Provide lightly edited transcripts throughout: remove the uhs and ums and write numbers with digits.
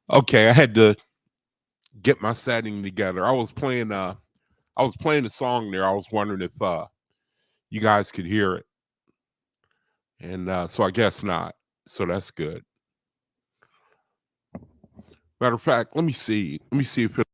Okay, I had to get my setting together. I was playing a song there. I was wondering if you guys could hear it. And so I guess not. So that's good. Matter of fact, let me see. Let me see if it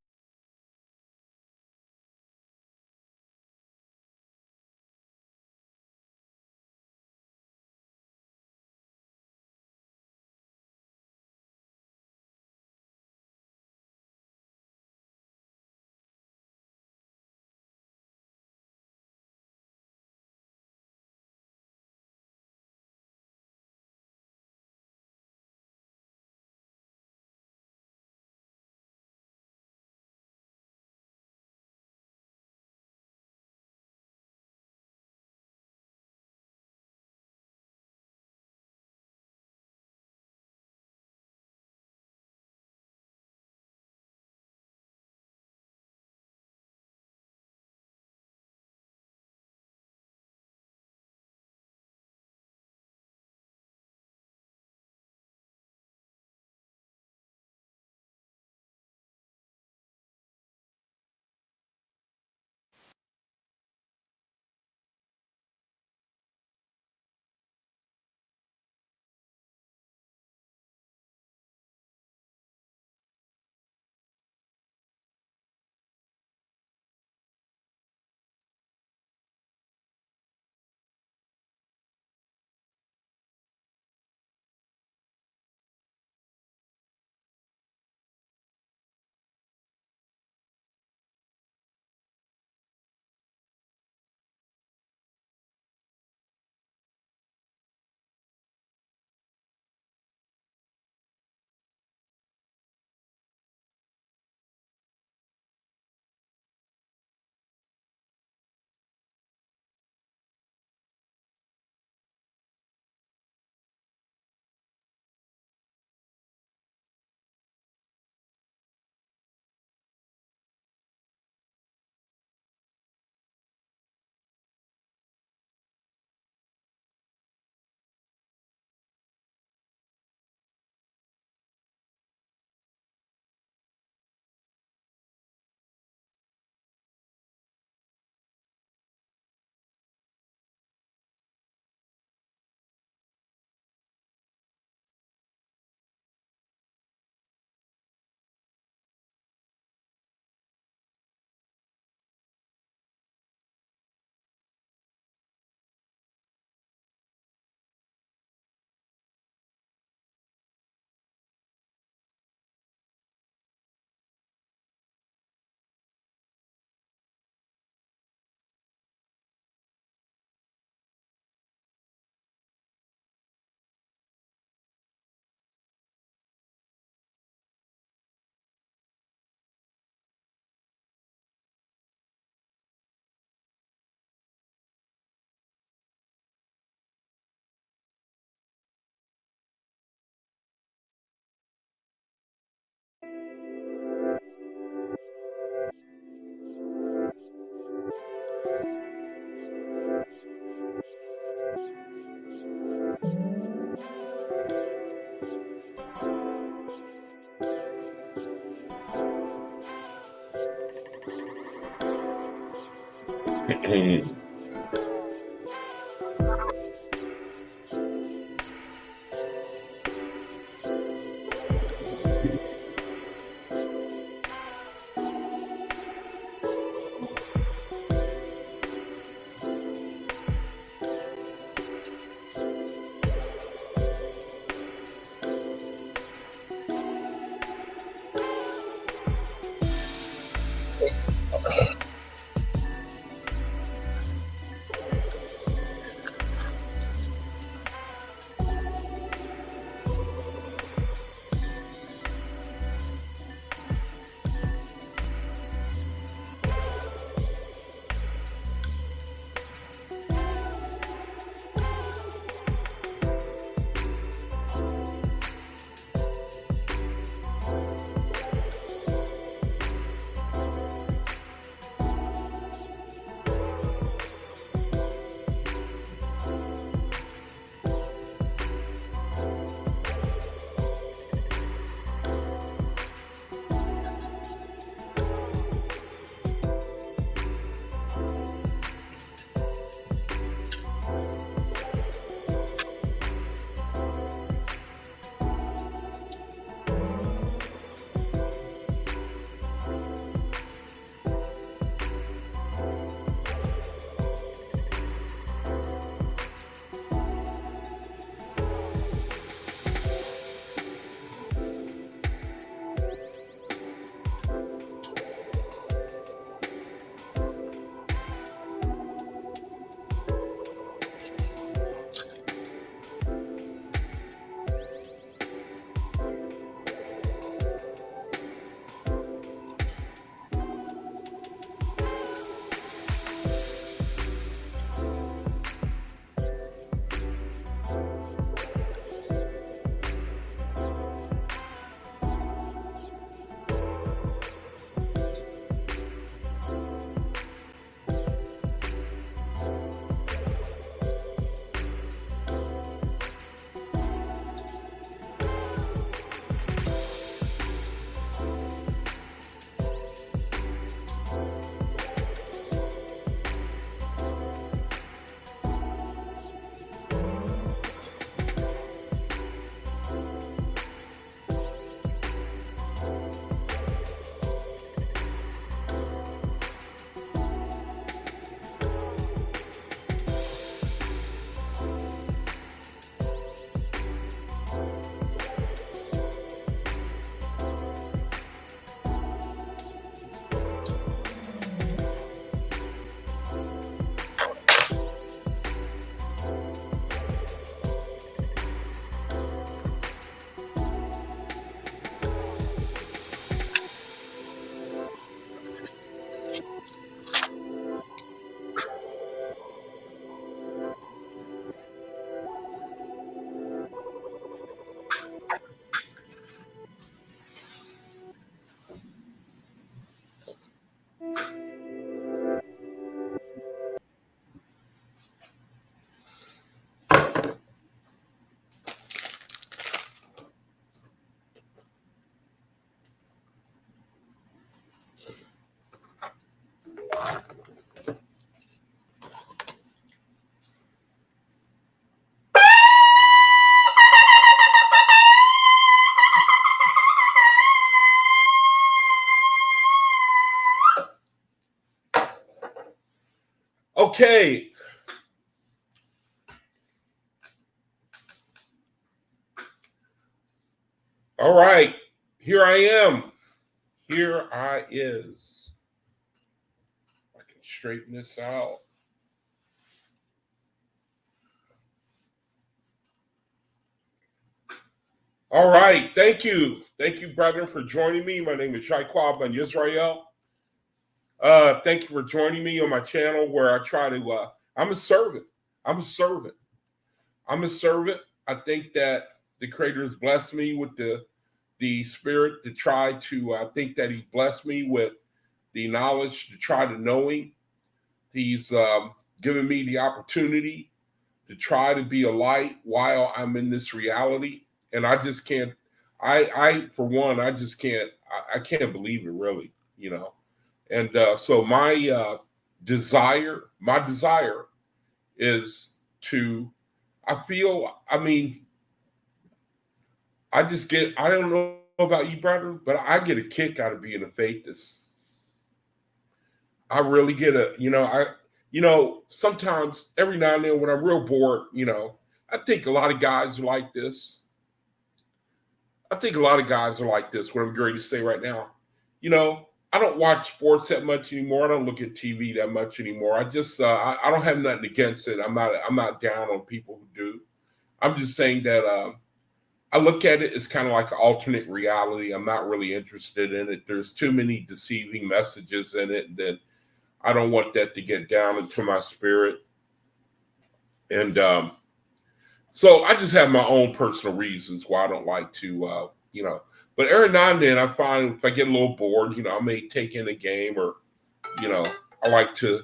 Okay. All right. Here I am. Here I is. I can straighten this out. All right. Thank you. Thank you, brethren, for joining me. My name is Shaikwab Ben Yisrael. Thank you for joining me on my channel where I try to, I'm a servant. I'm a servant. I'm a servant. I think that the Creator has blessed me with the spirit to try to, I think that He's blessed me with the knowledge to try to know Him. He's given me the opportunity to try to be a light while I'm in this reality. And I just can't, I for one, I just can't, I can't believe it really, you know. And so my desire is to, I feel, I mean, I just get, I don't know about you, brother, but I get a kick out of being a faithist. I really get a, sometimes every now and then when I'm real bored, I think a lot of guys are like this. I think a lot of guys are like this, what I'm going to say right now. I don't watch sports that much anymore. I don't look at TV that much anymore. I just, I don't have nothing against it. I'm not down on people who do. I'm just saying that I look at it as kind of like an alternate reality. I'm not really interested in it. There's too many deceiving messages in it that I don't want that to get down into my spirit. And so I just have my own personal reasons why I don't like to, but every now and then I find if I get a little bored, I may take in a game or, I like to,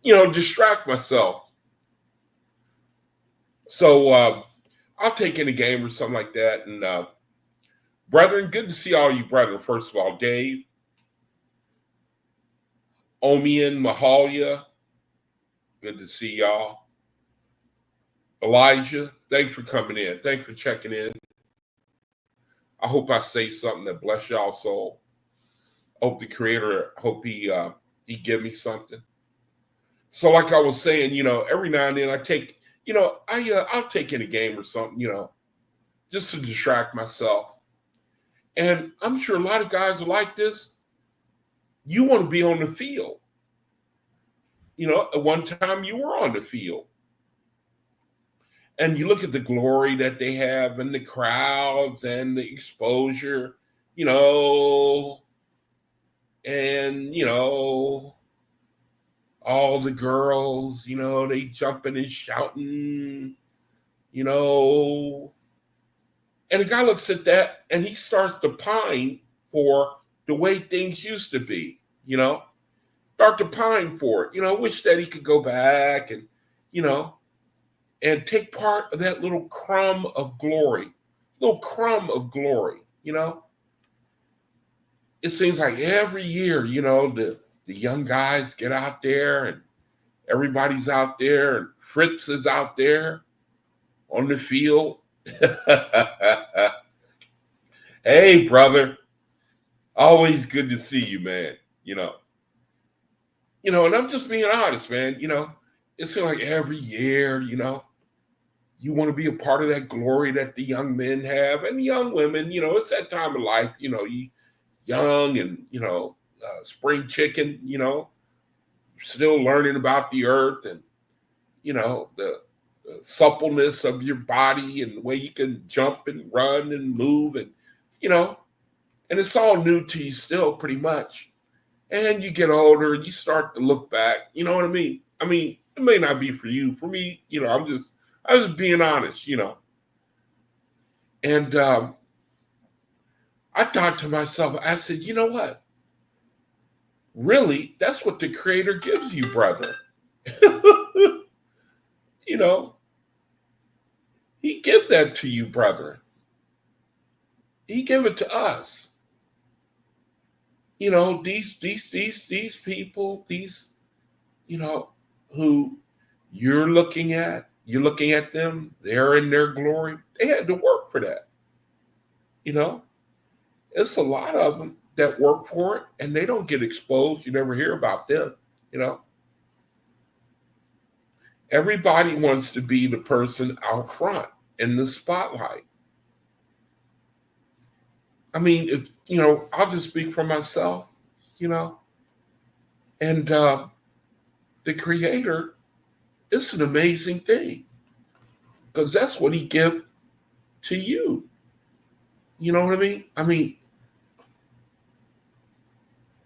distract myself. So I'll take in a game or something like that. And brethren, good to see all you brethren. First of all, Dave, Omian, Mahalia, good to see y'all. Elijah, thanks for coming in. Thanks for checking in. I hope I say something that bless y'all soul. Hope the Creator, hope he give me something. So like I was saying, every now and then I take, I'll take in a game or something, just to distract myself. And I'm sure a lot of guys are like this. You want to be on the field. At one time you were on the field. And you look at the glory that they have and the crowds and the exposure, and, all the girls, they jumping and shouting, and the guy looks at that and he starts to pine for the way things used to be, start to pine for it, wish that he could go back and, and take part of that little crumb of glory. It seems like every year, the young guys get out there and everybody's out there and Fritz is out there on the field. Hey, brother. Always good to see you, man. And I'm just being honest, man. It seems like every year, you want to be a part of that glory that the young men have and the young women, it's that time of life, you young and, spring chicken, still learning about the earth and, the suppleness of your body and the way you can jump and run and move and, and it's all new to you still pretty much. And you get older and you start to look back, you know what I mean? I mean, it may not be for you. For me, I was just being honest, And I thought to myself, I said, you know what? Really, that's what the Creator gives you, brother. He give that to you, brother. He give it to us. These people, who you're looking at them, they're in their glory. They had to work for that. It's a lot of them that work for it and they don't get exposed. You never hear about them, Everybody wants to be the person out front in the spotlight. I mean, if I'll just speak for myself, and the creator, it's an amazing thing because that's what he gives to you. You know what I mean? I mean,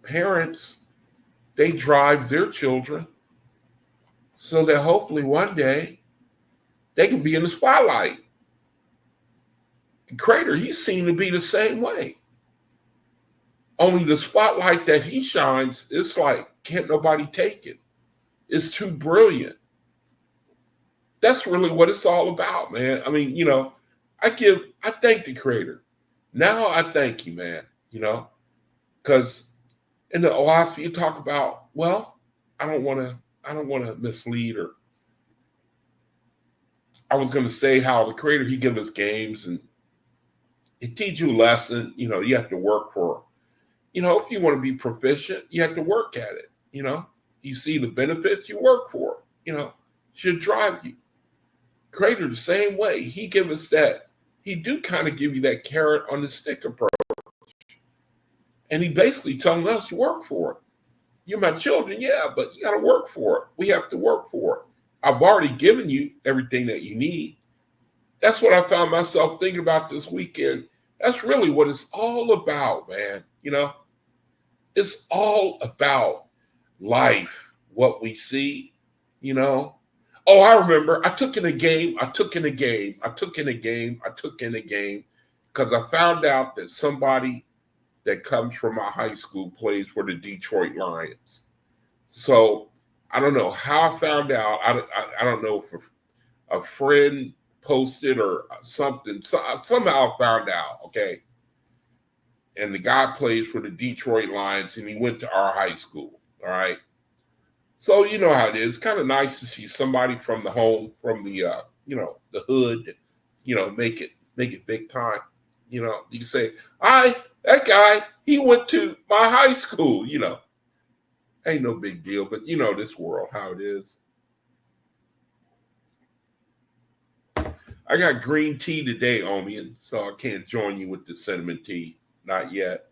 parents, they drive their children so that hopefully one day they can be in the spotlight. The creator, he seemed to be the same way. Only the spotlight that he shines, it's like, can't nobody take it. It's too brilliant. That's really what it's all about, man. I mean, I thank the creator. Now I thank you, man, because in the OAHSPE you talk about, well, I don't want to mislead, or I was going to say how the creator, he gives us games and it teaches you a lesson. You have to work for, if you want to be proficient, you have to work at it. You see the benefits, you work for it, should drive you. Creator the same way. He give us that. He do kind of give you that carrot on the stick approach. And he basically telling us to work for it. You're my children, yeah, but you got to work for it. We have to work for it. I've already given you everything that you need. That's what I found myself thinking about this weekend. That's really what it's all about, man. It's all about life, what we see, Oh, I remember I took in a game because I found out that somebody that comes from my high school plays for the Detroit Lions. So I don't know how I found out. I don't know if a friend posted or something. Somehow I found out, okay? And the guy plays for the Detroit Lions, and he went to our high school, all right? So you know how it is. Kind of nice to see somebody from the home, from the the hood, make it big time. You can say, that guy, he went to my high school, Ain't no big deal, but this world, how it is. I got green tea today, Omian, so I can't join you with the cinnamon tea. Not yet.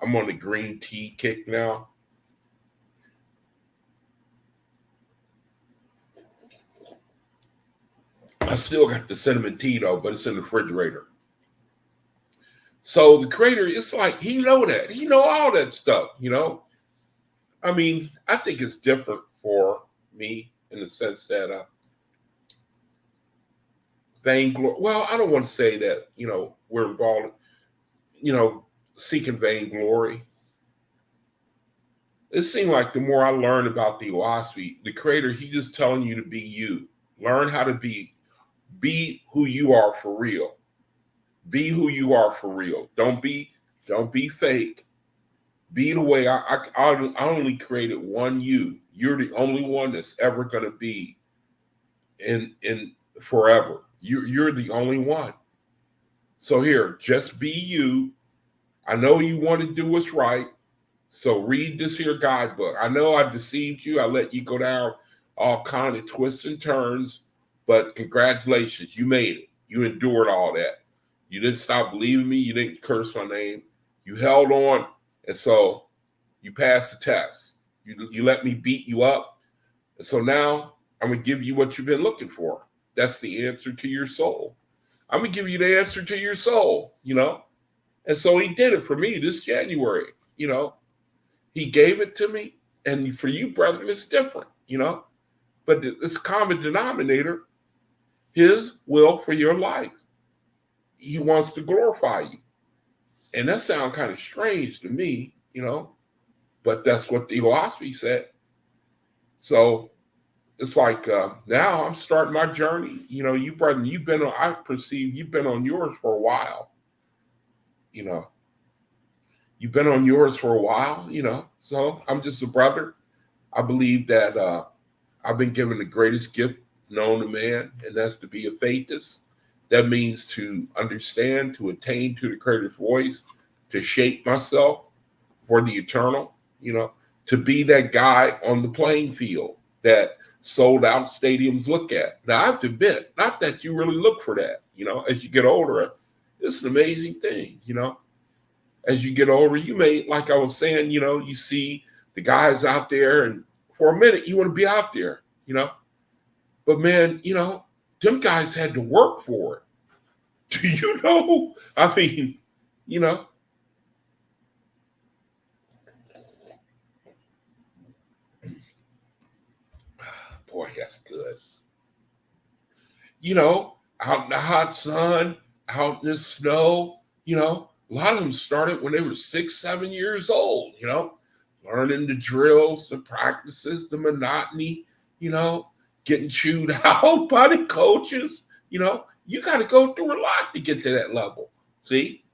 I'm on the green tea kick now. I still got the cinnamon tea though, but it's in the refrigerator. So the creator, it's like he know that. He know all that stuff, I mean, I think it's different for me in the sense that vainglory. Well, I don't want to say that, we're involved, seeking vainglory. It seemed like the more I learned about the OAHSPE, the creator, he just telling you to be you. Learn how to be who you are for real. Be who you are for real. Don't be fake. Be the way I only created one you. You're the only one that's ever gonna be in forever. You're the only one. So here, just be you. I know you want to do what's right. So read this here guidebook. I know I deceived you. I let you go down all kind of twists and turns, but congratulations, you made it. You endured all that. You didn't stop believing me. You didn't curse my name. You held on, and so you passed the test. You let me beat you up, and so now I'm gonna give you what you've been looking for. That's the answer to your soul. I'm gonna give you the answer to your soul. And so he did it for me this January. He gave it to me, and for you, brethren, it's different. But this common denominator, his will for your life. He wants to glorify you. And that sounds kind of strange to me, but that's what the OAHSPE said. So it's like now I'm starting my journey. You, brother, I perceive you've been on yours for a while. You've been on yours for a while, So I'm just a brother. I believe that I've been given the greatest gift known to man, and that's to be a faithist. That means to understand, to attain to the creator's voice, to shape myself for the eternal, to be that guy on the playing field that sold out stadiums look at. Now, I have to admit, not that you really look for that, as you get older, it's an amazing thing, as you get older, you may, like I was saying, you see the guys out there, and for a minute, you want to be out there, but man, them guys had to work for it. Do you know? I mean, boy, that's good. Out in the hot sun, out in the snow, a lot of them started when they were 6, 7 years old, learning the drills, the practices, the monotony, getting chewed out by the coaches. You got to go through a lot to get to that level. See,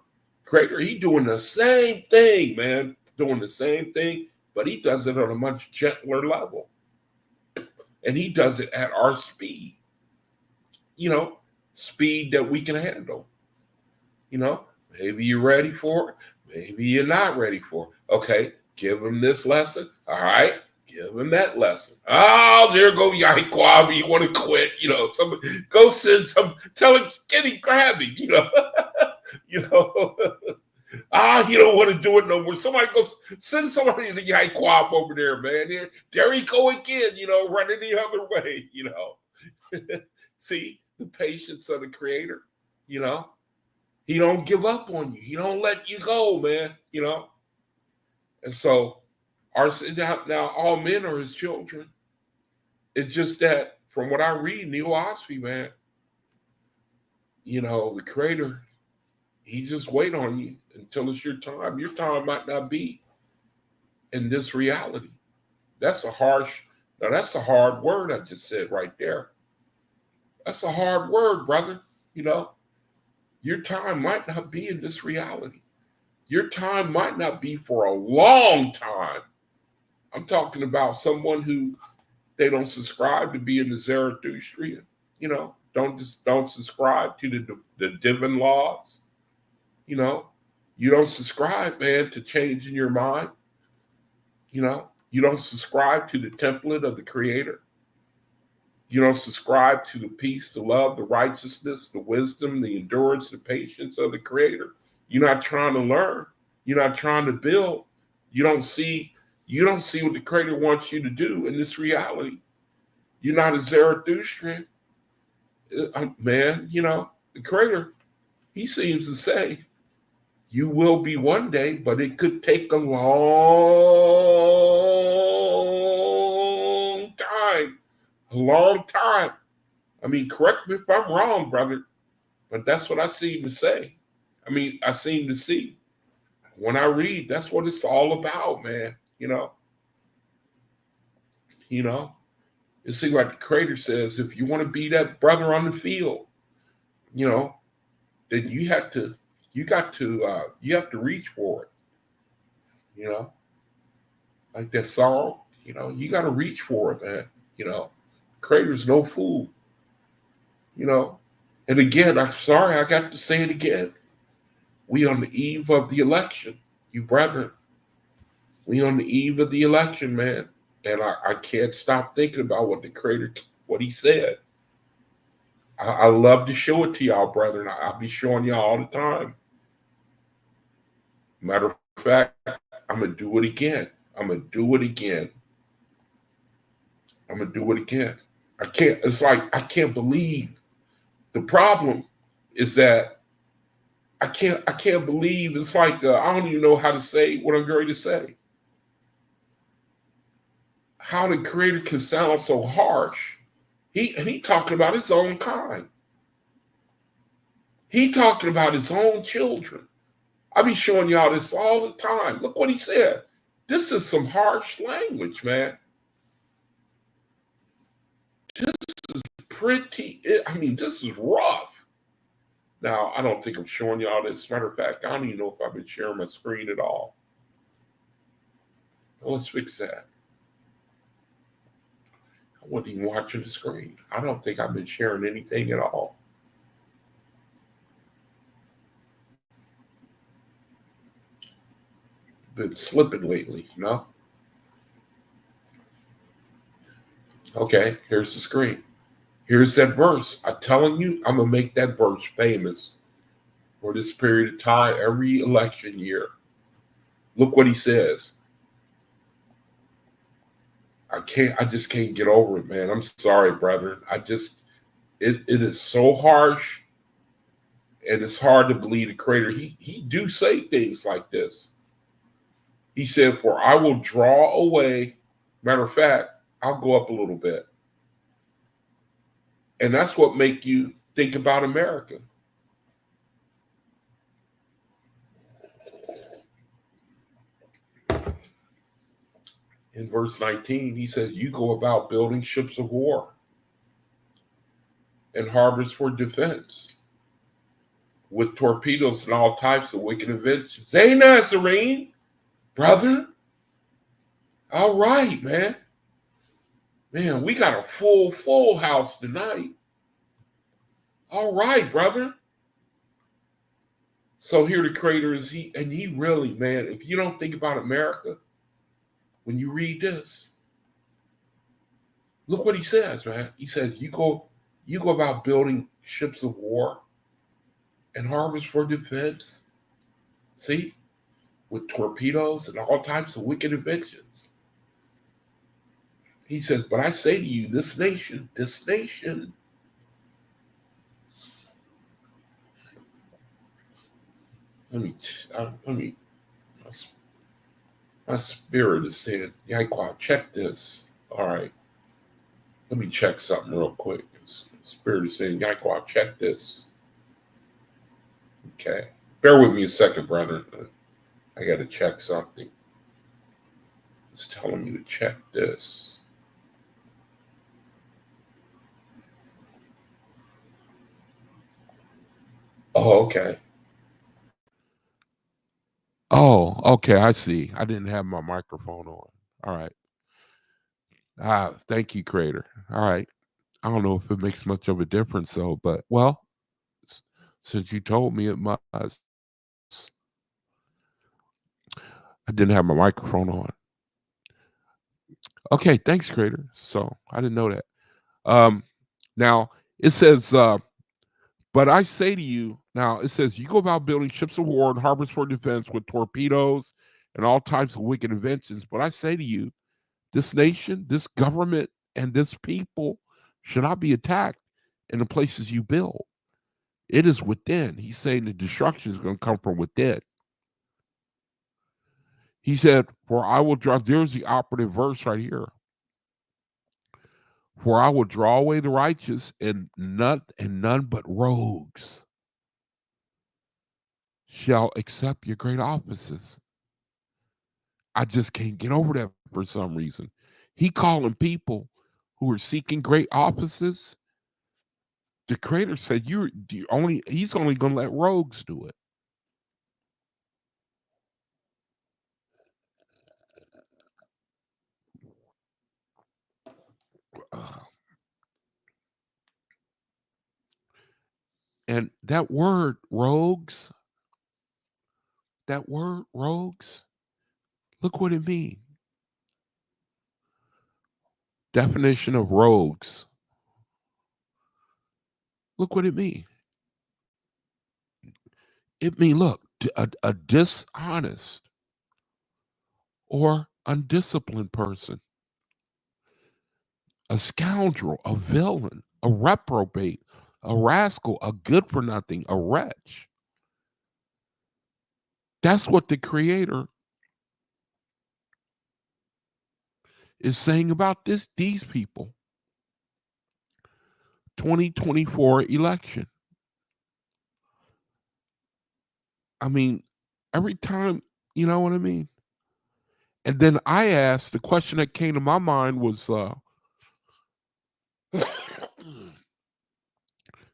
Crater, he doing the same thing, man, doing the same thing, but he does it on a much gentler level. And he does it at our speed, speed that we can handle. Maybe you're ready for it. Maybe you're not ready for it. Okay, give him this lesson. All right, give him that lesson. Oh, there go Yahiquabi. You want to quit? Somebody go send some. Tell him, Kenny, grab him. You don't want to do it no more. Somebody goes send somebody to Yahiquab over there, man. There he go again. Running the other way. See the patience of the Creator. He don't give up on you. He don't let you go, man. And so now all men are his children. It's just that from what I read in the OAHSPE, man, the Creator, he just wait on you until it's your time. Your time might not be in this reality. That's a hard word I just said right there. That's a hard word, brother. Your time might not be in this reality. Your time might not be for a long time. I'm talking about someone who they don't subscribe to be in the Zarathustrian, don't subscribe to the divine laws. You don't subscribe, man, to changing your mind. You don't subscribe to the template of the Creator. You don't subscribe to the peace, the love, the righteousness, the wisdom, the endurance, the patience of the Creator. You're not trying to learn. You're not trying to build. You don't see what the Creator wants you to do in this reality. You're not a Zarathustrian. Man, the Creator, he seems to say, you will be one day, but it could take a long time. A long time. I mean, correct me if I'm wrong, brother, but that's what I seem to say. I seem to see. When I read, that's what it's all about, man. It seems like the Creator says, if you want to be that brother on the field, then you have to reach for it. Like that song, you got to reach for it, man. Creator's no fool. And again, I'm sorry, I got to say it again. We on the eve of the election, you brethren. We on the eve of the election, man. And I can't stop thinking about what the Creator, what he said. I love to show it to y'all, brethren. I'll be showing y'all all the time. Matter of fact, I'm going to do it again. I can't believe. The problem is that I can't believe. It's like I don't even know how to say what I'm going to say. How the Creator can sound so harsh. He talking about his own kind. He talking about his own children. I be showing y'all this all the time. Look what he said. This is some harsh language, man. This is this is rough. Now, I don't think I'm showing y'all this. Matter of fact, I don't even know if I've been sharing my screen at all. Well, let's fix that. I wasn't even watching the screen. I don't think I've been sharing anything at all. Been slipping lately, Okay, here's the screen. Here's that verse. I'm telling you, I'm going to make that verse famous for this period of time every election year. Look what he says. I just can't get over it, man. I'm sorry, brethren. It is so harsh, and it's hard to believe the creator. He do say things like this. He said, "For I will draw away." Matter of fact, I'll go up a little bit. And that's what make you think about America. In verse 19, he says, "You go about building ships of war and harbors for defense with torpedoes and all types of wicked inventions." Hey, Nazarene, brother. All right, man. Man, we got a full house tonight. All right, brother. So here the creator is he really, man, if you don't think about America, when you read this, look what he says, man. He says, you go about building ships of war and harbors for defense. See? With torpedoes and all types of wicked inventions. He says, but I say to you, this nation, my spirit is saying, Yahweh, check this. All right. Let me check something real quick. Spirit is saying, Yahweh, check this. Okay. Bear with me a second, brother. I got to check something. It's telling me to check this. Oh, okay. Oh, okay. I see. I didn't have my microphone on. All right. Thank you, Creator. All right. I don't know if it makes much of a difference, though, but well, since you told me it must, I didn't have my microphone on. Okay, thanks, Creator. So I didn't know that. Now it says, but I say to you, now it says, you go about building ships of war and harbors for defense with torpedoes and all types of wicked inventions. But I say to you, this nation, this government, and this people should not be attacked in the places you build. It is within. He's saying the destruction is going to come from within. He said, for I will draw, there's the operative verse right here. For I will draw away the righteous, and none but rogues shall accept your great offices. I just can't get over that for some reason. He calling people who are seeking great offices. The creator said he's only going to let rogues do it. And that word rogues, look what it means. Definition of rogues. Look what it means. It means, look, a dishonest or undisciplined person, a scoundrel, a villain, a reprobate, a rascal, a good for nothing, a wretch. That's what the creator is saying about these people. 2024 election. I mean, every time, you know what I mean? And then I asked, the question that came to my mind was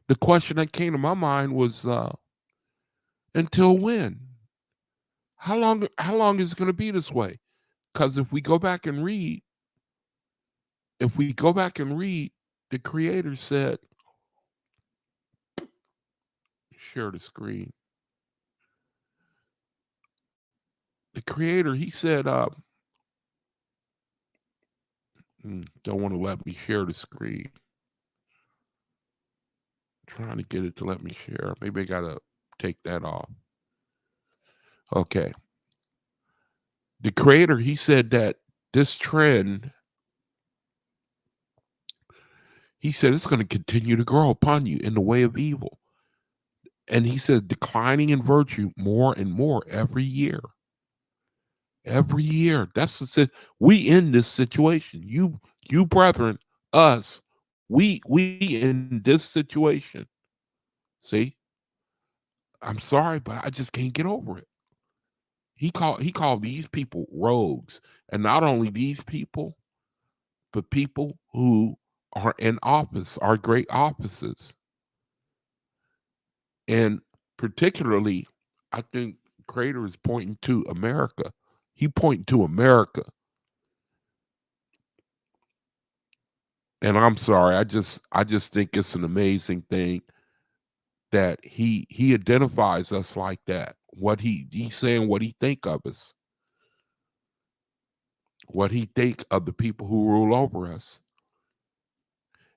the question that came to my mind was until when? How long is it going to be this way? Because if we go back and read, the creator said, share the screen. The creator, he said, Don't want to let me share the screen. Trying to get it to let me share. Maybe I gotta take that off. Okay. The creator, he said that this trend, he said it's going to continue to grow upon you in the way of evil. And he said declining in virtue more and more every year. Every year. That's the we in this situation. You brethren, us, we in this situation. See? I'm sorry, but I just can't get over it. He called these people rogues. And not only these people, but people who are in office, are great offices. And particularly, I think Creator is pointing to America. He pointing to America. And I'm sorry, I just think it's an amazing thing that he identifies us like that. What he's saying, what he think of us, what he think of the people who rule over us.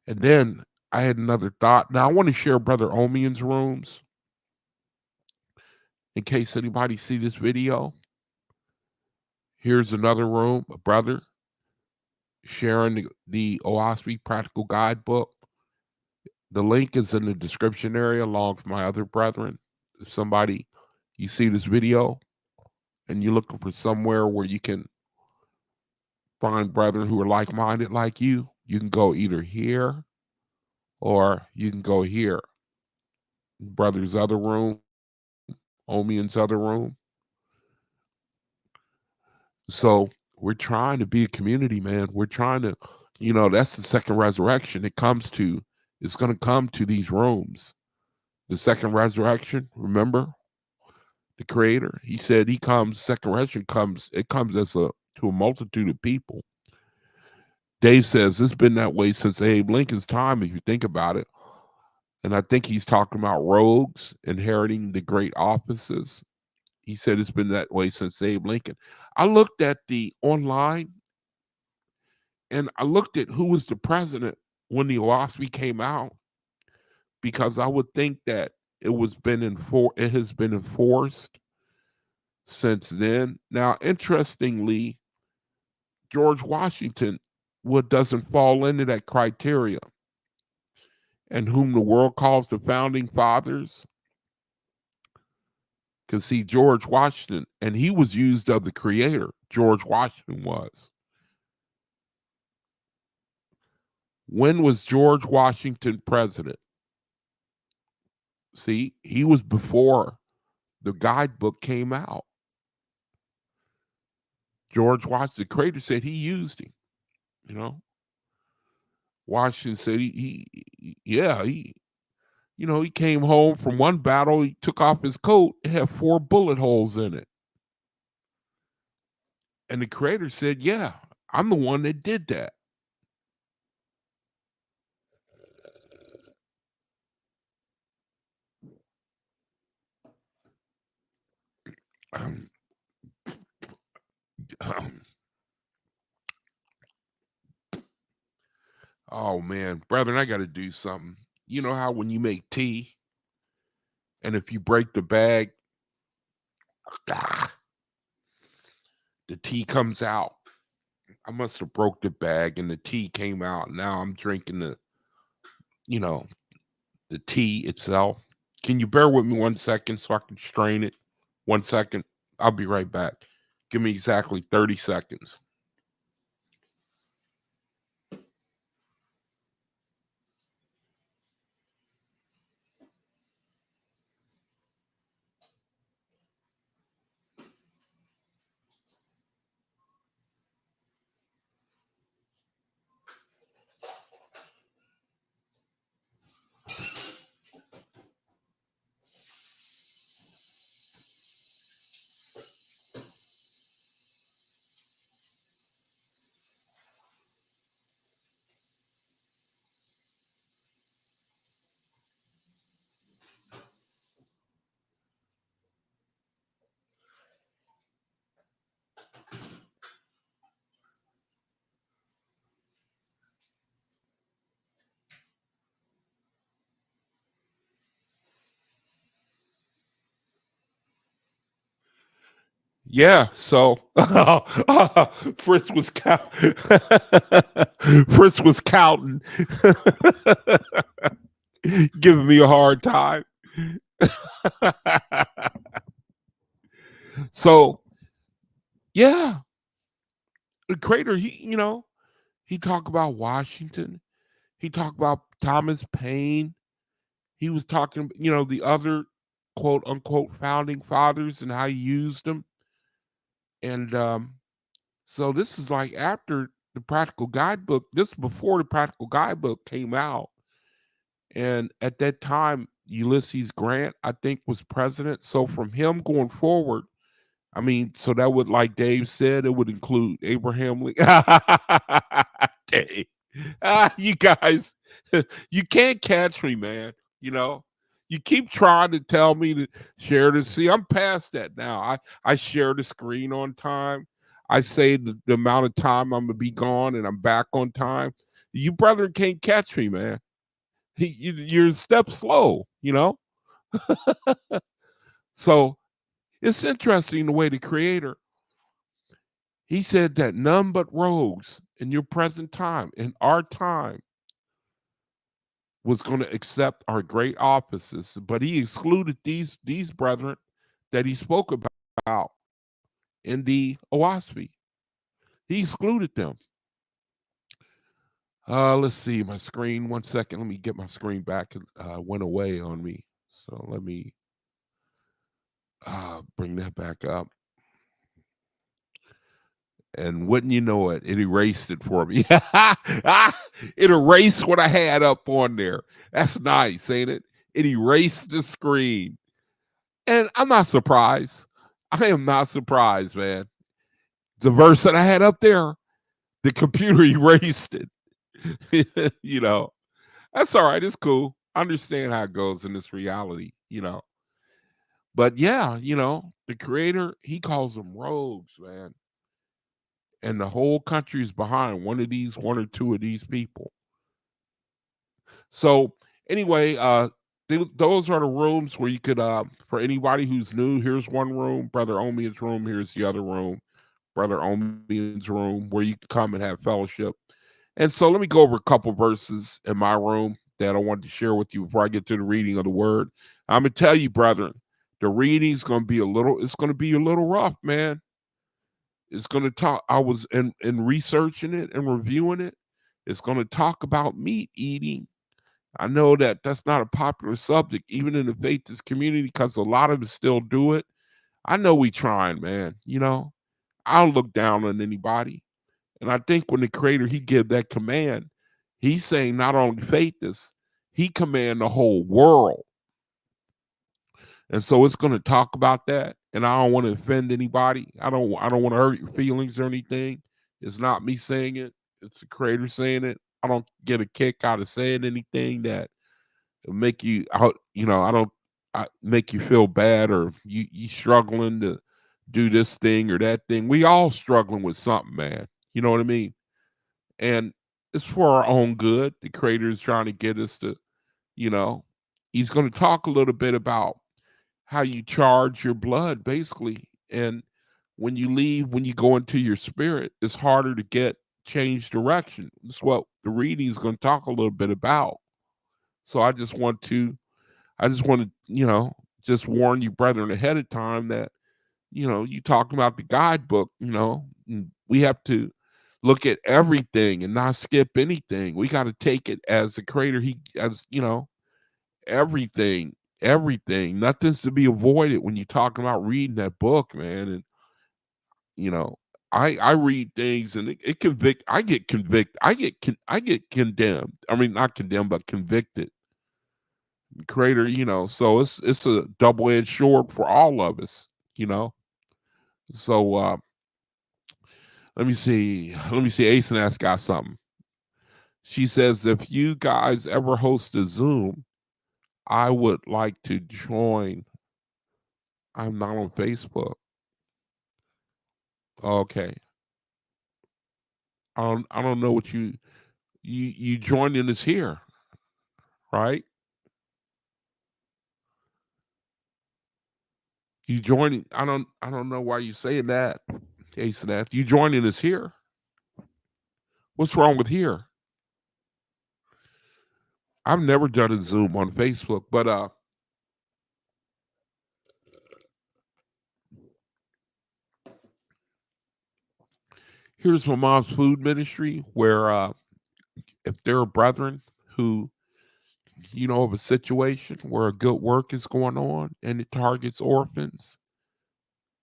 And then I had another thought. Now I want to share Brother Omian's rooms in case anybody see this video. Here's another room, a brother sharing the OAHSPE practical guidebook. The link is in the description area along with my other brethren. If somebody, you see this video and you're looking for somewhere where you can find brethren who are like-minded like you can go either here or you can go here. Brother's other room, Omian's other room. So we're trying to be a community, man. We're trying to, that's the second resurrection. It's going to come to these rooms. The second resurrection, remember? The creator, he said he comes, second resurrection comes, it comes to a multitude of people. Dave says it's been that way since Abe Lincoln's time, if you think about it. And I think he's talking about rogues inheriting the great offices. He said it's been that way since Abe Lincoln. I looked at the online and I looked at who was the president when the OAHSPE came out, because I would think that it has been enforced since then. Now, interestingly, George Washington doesn't fall into that criteria, and whom the world calls the founding fathers. Because see, George Washington, and he was used of the creator. George Washington was. When was George Washington president? See, he was before the guidebook came out. George Washington, the creator, said he used him. Washington said he came home from one battle. He took off his coat. It had 4 bullet holes in it. And the creator said, yeah, I'm the one that did that. Oh, man. Brethren, I got to do something. You know how when you make tea, and if you break the bag, the tea comes out. I must have broke the bag and the tea came out. Now I'm drinking the tea itself. Can you bear with me 1 second so I can strain it? 1 second. I'll be right back. Give me exactly 30 seconds. Yeah, so Fritz was Fritz was counting, giving me a hard time. So yeah, the creator, he talked about Washington. He talked about Thomas Paine. He was talking, the other quote unquote founding fathers and how he used them. And so this is like after the Practical Guidebook. This is before the Practical Guidebook came out. And at that time, Ulysses Grant, I think, was president. So from him going forward, I mean, so that would, like Dave said, it would include Abraham Lincoln. Dave, you guys, you can't catch me, man. You know, you keep trying to tell me to share this. See, I'm past that now. I share the screen on time. I say the amount of time I'm gonna be gone, and I'm back on time. You brother can't catch me, man. You're a step slow. So it's interesting the way the creator, he said that none but rogues in your present time, in our time, was going to accept our great offices, but he excluded these brethren that he spoke about in the OAHSPE. He excluded them. Let's see my screen. 1 second. Let me get my screen back. It went away on me. So let me bring that back up. And wouldn't you know it, it erased it for me. It erased what I had up on there. That's nice, ain't it? It erased the screen. And I'm not surprised. I am not surprised, man. The verse that I had up there, the computer erased it. That's all right. It's cool. I understand how it goes in this reality. But yeah, the creator, he calls them rogues, man. And the whole country is behind one or two of these people. So anyway, those are the rooms where you could, for anybody who's new, here's one room, Brother Omian's room, here's the other room, Brother Omian's room, where you can come and have fellowship. And so let me go over a couple verses in my room that I wanted to share with you before I get to the reading of the word. I'm gonna tell you, brethren, the reading's gonna be it's gonna be a little rough, man. It's going to talk. I was in researching it and reviewing it. It's going to talk about meat eating. I know that that's not a popular subject, even in the faithist community, because a lot of us still do it. I know we trying, man. I don't look down on anybody. And I think when the creator, he give that command, he's saying not only faithists, he command the whole world. And so it's going to talk about that. And I don't want to offend anybody. I don't want to hurt your feelings or anything. It's not me saying it. It's the creator saying it. I don't get a kick out of saying anything that will make you out, I don't make you feel bad, or you struggling to do this thing or that thing. We all struggling with something, man. You know what I mean? And it's for our own good. The creator is trying to get us to, you know, he's going to talk a little bit about how you charge your blood, basically. And when you go into your spirit, it's harder to get change direction. That's what the reading is going to talk a little bit about. So I just want to just warn you, brethren, ahead of time that, you talking about the guidebook, we have to look at everything and not skip anything. We got to take it as the creator, everything, everything. Nothing's to be avoided when you're talking about reading that book, man. And you know, I read things and it convict. I get convicted. I get condemned. I mean, not condemned, but convicted. Creator, so it's a double edged sword for all of us. You know, so let me see. Let me see. Ace and Ask got something. She says, if you guys ever host a Zoom, I would like to join. I'm not on Facebook. Okay. I don't know what you joining us here, right? You joining? I don't know why you're saying that. Hey, Snap, you joining us here? What's wrong with here? I've never done a Zoom on Facebook, but here's my mom's food ministry where if there are brethren who of a situation where a good work is going on and it targets orphans,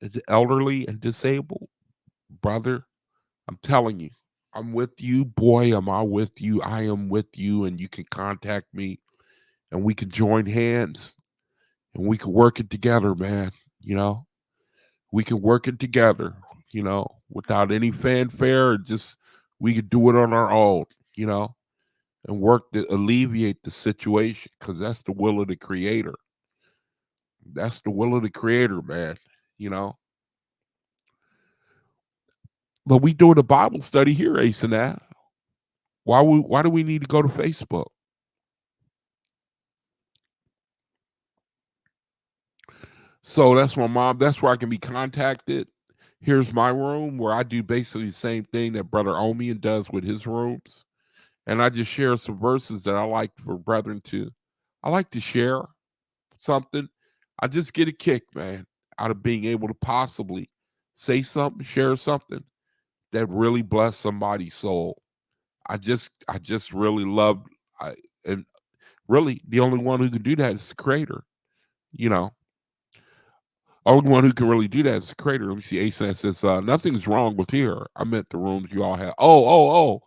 the elderly and disabled, brother, I'm telling you, I'm with you, boy. Am I with you? I am with you, and you can contact me, and we can join hands, and we can work it together, man. We can work it together. Without any fanfare. Just we could do it on our own. You know, and work to alleviate the situation because that's the will of the Creator. That's the will of the Creator, man. You know, but we doing a Bible study here, Ace and that. Why do we need to go to Facebook? So that's my mom. That's where I can be contacted. Here's my room where I do basically the same thing that Brother Omian does with his rooms. And I just share some verses that I like for brethren to. I like to share something. I just get a kick, man, out of being able to possibly say something, share something that really bless somebody's soul. I just really love and really the only one who can do that is the Creator. You know, only one who can really do that is the Creator. Let me see. ASAN says nothing's wrong with here. I meant the rooms you all have. Oh.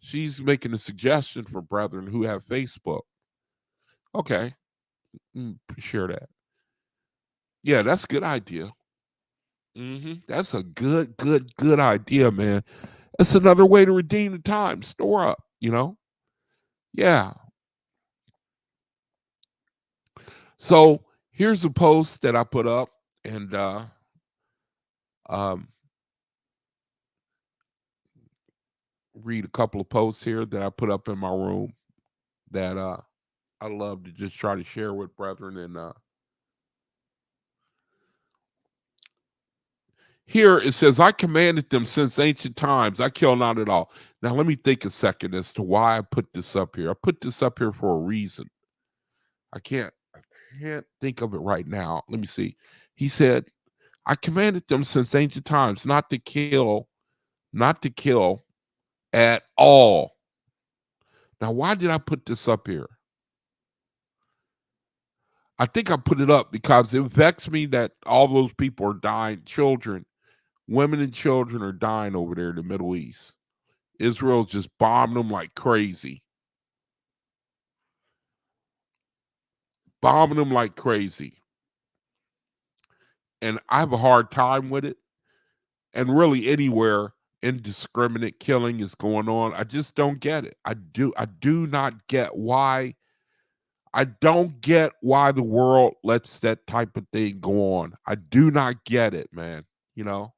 She's making a suggestion for brethren who have Facebook. Okay, share that. Yeah, that's a good idea. That's a good idea, man. That's another way to redeem the time. Store up, Yeah. So here's a post that I put up, and um, read a couple of posts here that I put up in my room that I love to just try to share with brethren. And here it says, I commanded them since ancient times. I kill not at all. Now, let me think a second as to why I put this up here. I put this up here for a reason. I can't think of it right now. Let me see. He said, I commanded them since ancient times not to kill at all. Now, why did I put this up here? I think I put it up because it vexed me that all those people are dying. Children, women and children are dying over there in the Middle East. Israel's just bombing them like crazy. Bombing them like crazy. And I have a hard time with it. And really anywhere indiscriminate killing is going on, I just don't get it. I do not get why. I don't get why the world lets that type of thing go on. I do not get it, man. And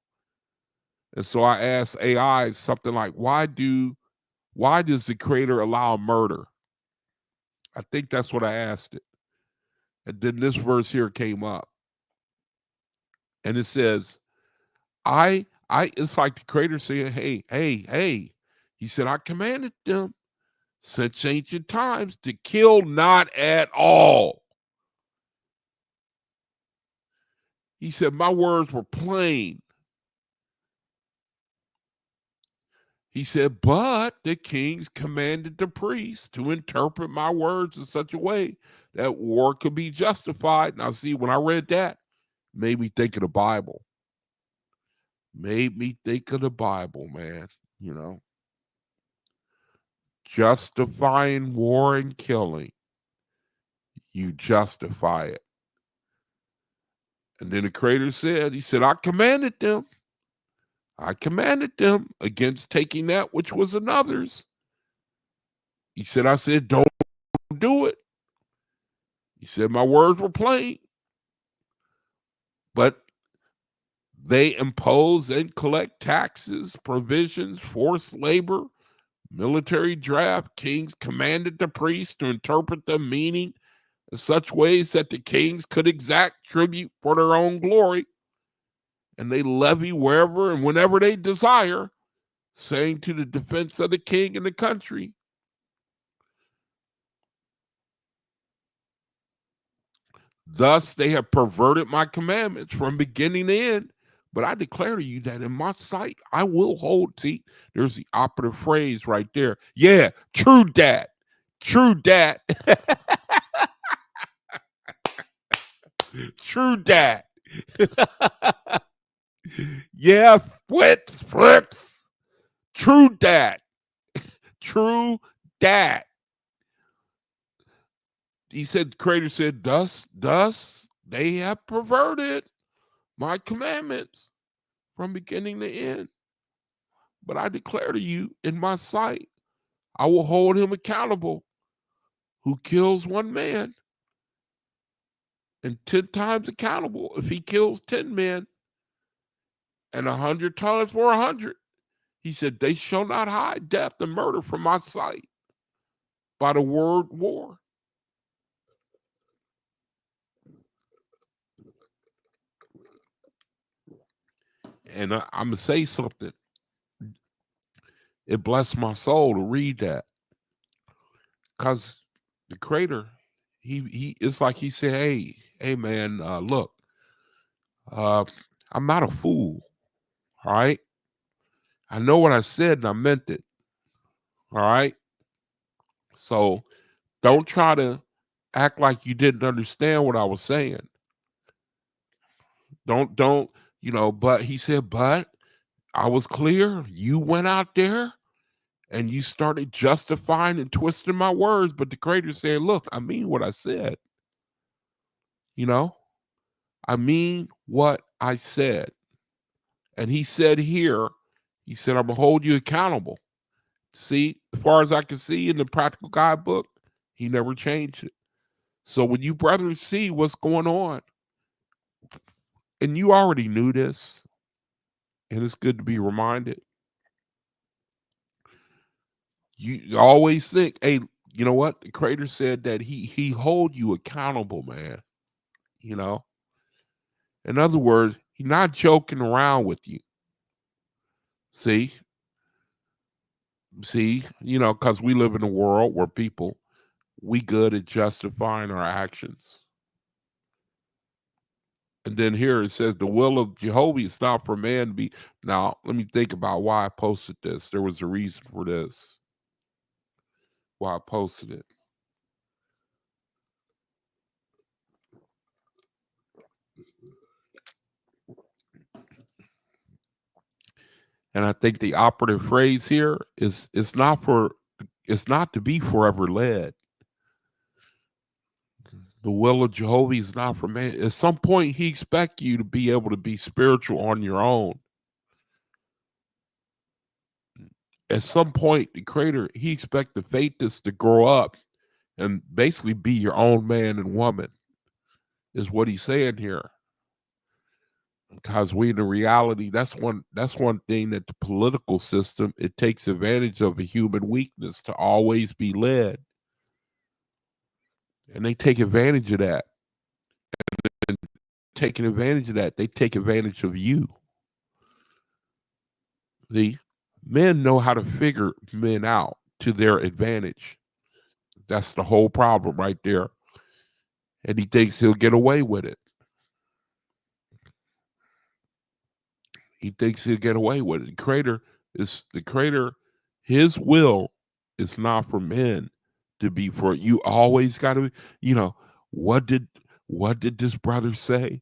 so I asked AI something like, why does the Creator allow murder? I think that's what I asked it. And then this verse here came up. And it says, it's like the Creator saying, hey. He said, I commanded them since ancient times to kill not at all. He said, my words were plain. He said, but the kings commanded the priests to interpret my words in such a way that war could be justified. Now, see, when I read that, made me think of the Bible. Made me think of the Bible, man. Justifying war and killing. You justify it. And then the Creator said, he said, I commanded them against taking that which was another's. He said, I said, don't do it. He said, my words were plain. But they impose and collect taxes, provisions, forced labor, military draft. Kings commanded the priests to interpret the meaning in such ways that the kings could exact tribute for their own glory, and they levy wherever and whenever they desire, saying to the defense of the king and the country, thus they have perverted my commandments from beginning to end. But I declare to you that in my sight I will hold. See, there's the operative phrase right there. Yeah, true dat. True dat. True dat. Yeah, flips. True dat. True dat. He said, the creator said, thus they have perverted my commandments from beginning to end. But I declare to you, in my sight, I will hold him accountable who kills one man, and 10 times accountable if he kills 10 men, and 100 times for 100. He said, they shall not hide death and murder from my sight by the word war. And I'm going to say something. It blessed my soul to read that, because the creator, he it's like he said, hey man, look, I'm not a fool. All right. I know what I said and I meant it. All right. So don't try to act like you didn't understand what I was saying. Don't, but he said, but I was clear. You went out there and you started justifying and twisting my words. But the creator said, look, I mean what I said. I mean what I said. And he said here, he said, I'm going to hold you accountable. See, as far as I can see in the practical guidebook, he never changed it. So when you brothers see what's going on, and you already knew this, and it's good to be reminded, you always think, hey, you know what? The creator said that he hold you accountable, man. In other words, he's not joking around with you. See, because we live in a world where people, we good at justifying our actions. And then here it says, the will of Jehovah is not for man to be. Now, let me think about why I posted this. There was a reason for this, why I posted it. And I think the operative phrase here is, it's not to be forever led. The will of Jehovah is not for man. At some point, he expects you to be able to be spiritual on your own. At some point, the creator, he expects the faithist to grow up and basically be your own man and woman, is what he's saying here. Because we, in the reality, that's one thing that the political system, it takes advantage of a human weakness to always be led. And they take advantage of that. And taking advantage of that, they take advantage of you. The men know how to figure men out to their advantage. That's the whole problem right there. And he thinks he'll get away with it. He thinks he'll get away with it. The creator, his will is not for men to be for. You always got to, what did this brother say?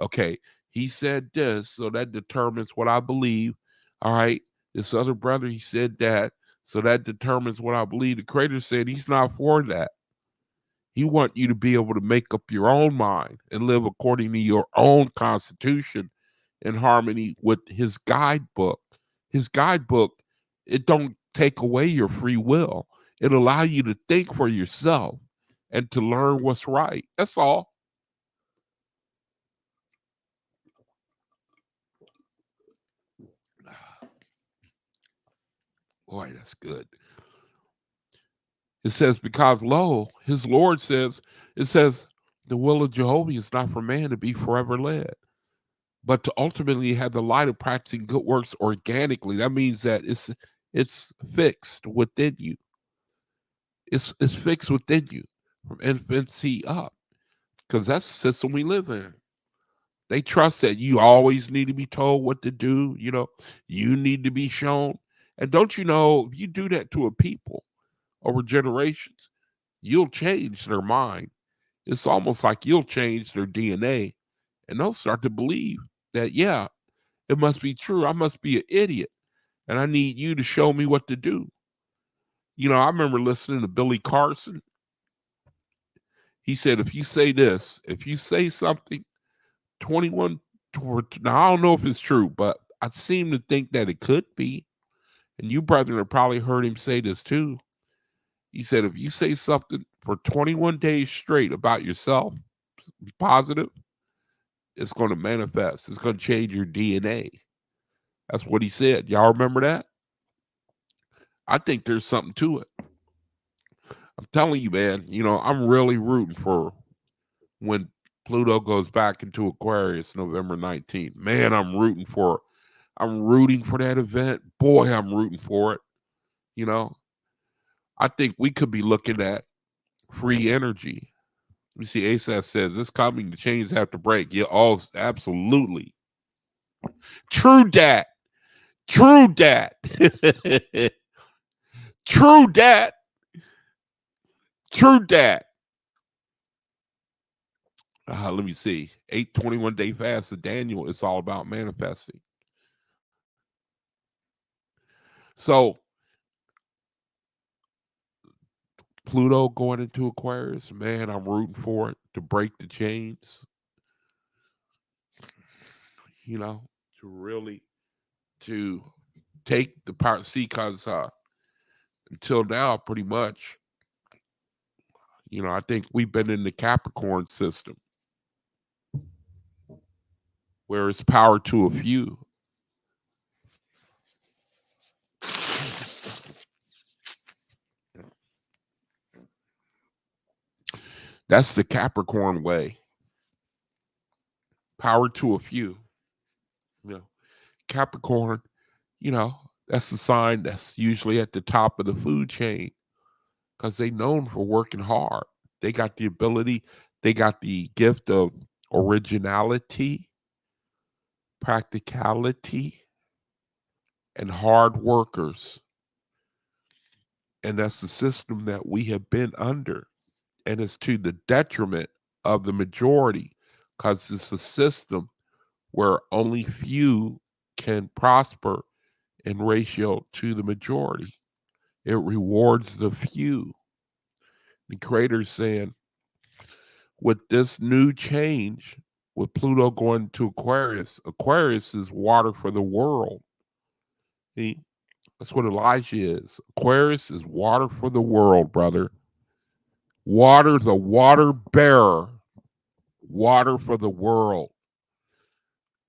Okay, he said this, so that determines what I believe. All right, this other brother, he said that, so that determines what I believe. The creator said he's not for that. He wants you to be able to make up your own mind and live according to your own constitution in harmony with his guidebook. His guidebook, it don't take away your free will. It allow you to think for yourself and to learn what's right. That's all. Boy, that's good. It says, because lo, his Lord says, it says, the will of Jehovah is not for man to be forever led, but to ultimately have the light of practicing good works organically. That means that it's fixed within you. It's fixed within you from infancy up, because that's the system we live in. They trust that you always need to be told what to do. You need to be shown. And don't you know, if you do that to a people over generations, you'll change their mind. It's almost like you'll change their DNA, and they'll start to believe that, yeah, it must be true. I must be an idiot, and I need you to show me what to do. I remember listening to Billy Carson. He said, if you say this, if you say something 21 now, I don't know if it's true, but I seem to think that it could be. And you brethren have probably heard him say this too. He said, if you say something for 21 days straight about yourself, be positive, it's going to manifest. It's going to change your DNA. That's what he said. Y'all remember that? I think there's something to it. I'm telling you, man, I'm really rooting for when Pluto goes back into Aquarius November 19th. Man, I'm rooting for that event. Boy, I'm rooting for it. I think we could be looking at free energy. Let me see. ASAS says it's coming. The chains have to break. Yeah, all absolutely. True dat. True dat. True dat. True dat. Let me see. 821-day fast of Daniel. It's all about manifesting. So Pluto going into Aquarius, man, I'm rooting for it to break the chains. To really to take the power. See, because until now, pretty much, I think we've been in the Capricorn system where it's power to a few. That's the Capricorn way. Power to a few. Capricorn, that's the sign that's usually at the top of the food chain because they're known for working hard. They got the ability, they got the gift of originality, practicality, and hard workers. And that's the system that we have been under. And it's to the detriment of the majority because it's a system where only few can prosper in ratio to the majority. It rewards the few. The creator's saying, with this new change, with Pluto going to Aquarius, Aquarius is water for the world. See? That's what Elijah is. Aquarius is water for the world, brother. Water, the water bearer. Water for the world.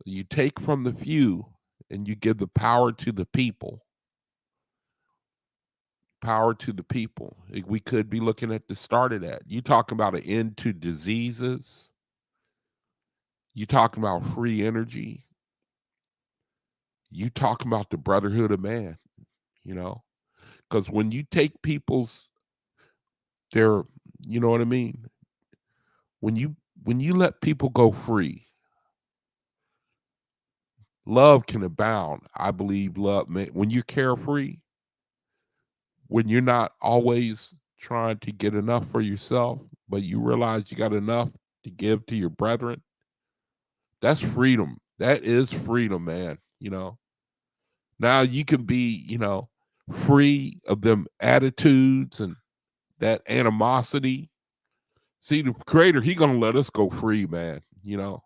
You take from the few and you give the power to the people. Power to the people. We could be looking at the start of that. You talking about an end to diseases. You talking about free energy. You talking about the brotherhood of man, because when you take people's their, you know what I mean? When you let people go free, love can abound. I believe love, man, when you're carefree, when you're not always trying to get enough for yourself, but you realize you got enough to give to your brethren, that's freedom. That is freedom, man. Now you can be, free of them attitudes and that animosity. See, the creator, he gonna let us go free, man. And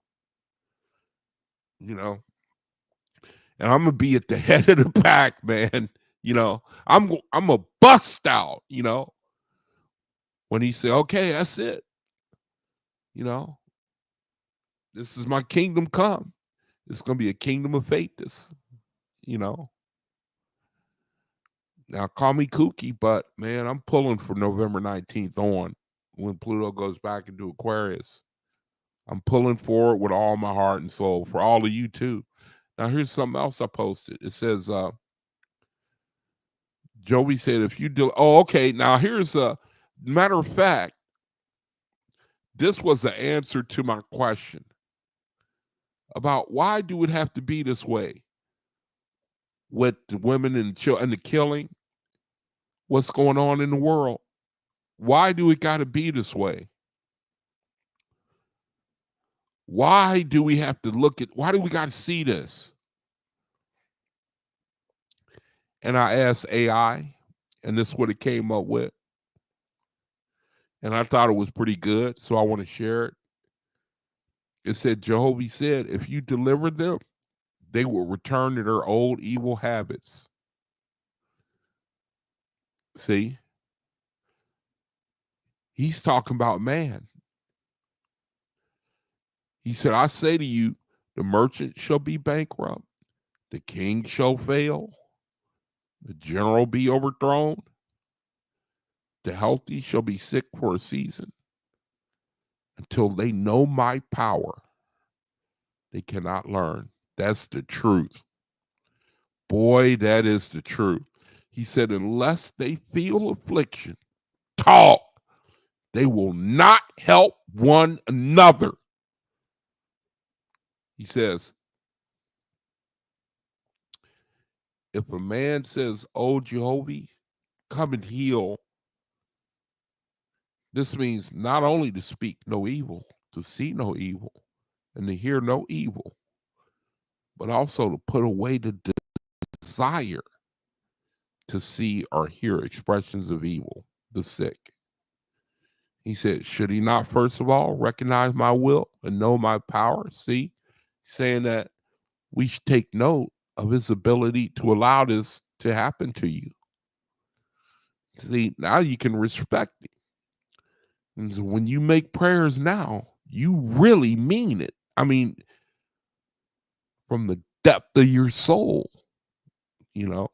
I'm gonna be at the head of the pack, man. I'm a bust out, when he said, okay, that's it. This is my kingdom come. It's gonna be a kingdom of faith. This, Now, call me kooky, but man, I'm pulling for November 19th on when Pluto goes back into Aquarius. I'm pulling for it with all my heart and soul for all of you too. Now, here's something else I posted. It says, Joey said, if you do, oh, okay. Now, here's a matter of fact, this was the answer to my question about why do it have to be this way with the women and the killing, what's going on in the world. Why do it got to be this way? Why do we have to why do we got to see this? And I asked AI, and this is what it came up with. And I thought it was pretty good, so I want to share it. It said, Jehovah said, if you deliver them, they will return to their old evil habits. See? He's talking about man. He said, I say to you, the merchant shall be bankrupt, the king shall fail, the general be overthrown, the healthy shall be sick for a season. Until they know my power, they cannot learn. That's the truth. Boy, that is the truth. He said, unless they feel affliction, talk, they will not help one another. He says, if a man says, oh, Jehovah, come and heal, this means not only to speak no evil, to see no evil, and to hear no evil, but also to put away the desire to see or hear expressions of evil, the sick. He said, should he not first of all recognize my will and know my power? See, saying that we should take note of his ability to allow this to happen to you. See, now you can respect it. And so when you make prayers now, you really mean it. I mean, from the depth of your soul,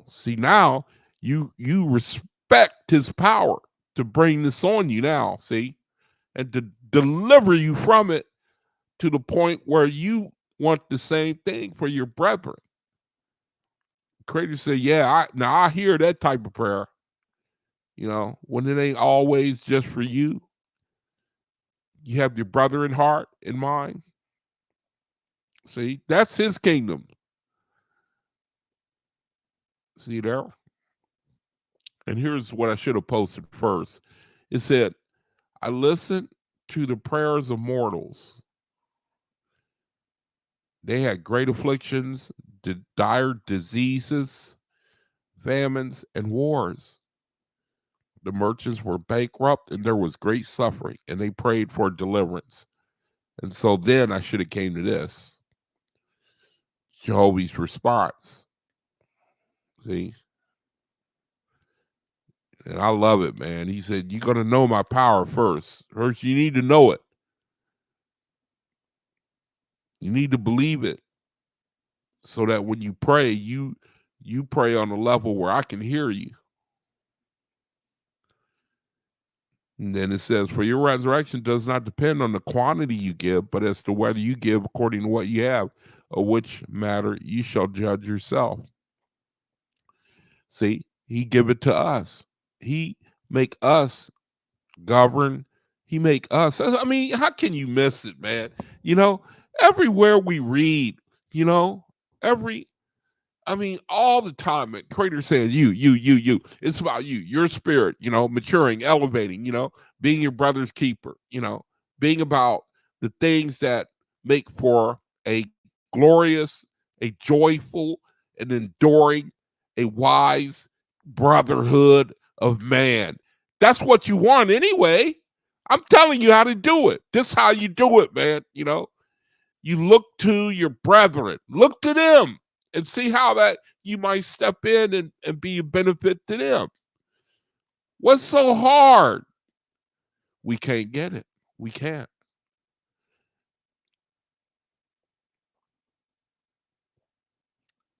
see, now you respect his power to bring this on you now, see, and to deliver you from it to the point where you want the same thing for your brethren. Creator said, yeah, I hear that type of prayer, when it ain't always just for you. You have your brother in heart in mind. See, that's his kingdom. See there? And here's what I should have posted first. It said, I listened to the prayers of mortals. They had great afflictions, dire diseases, famines, and wars. The merchants were bankrupt and there was great suffering, and they prayed for deliverance. And so then I should have came to this. Jehovah's response. See? And I love it, man. He said, you're going to know my power first. First, you need to know it. You need to believe it. So that when you pray, you pray on a level where I can hear you. And then it says, for your resurrection does not depend on the quantity you give, but as to whether you give according to what you have, or which matter you shall judge yourself. See, he give it to us. He make us govern. He make us. I mean, how can you miss it, man? Everywhere we read, all the time, Creator saying you. It's about you, your spirit, maturing, elevating, being your brother's keeper, being about the things that make for a glorious, a joyful, an enduring, a wise brotherhood of man. That's what you want anyway. I'm telling you how to do it. This is how you do it, man. You look to your brethren, look to them, and see how that you might step in and be a benefit to them. What's so hard? We can't get it. We can't.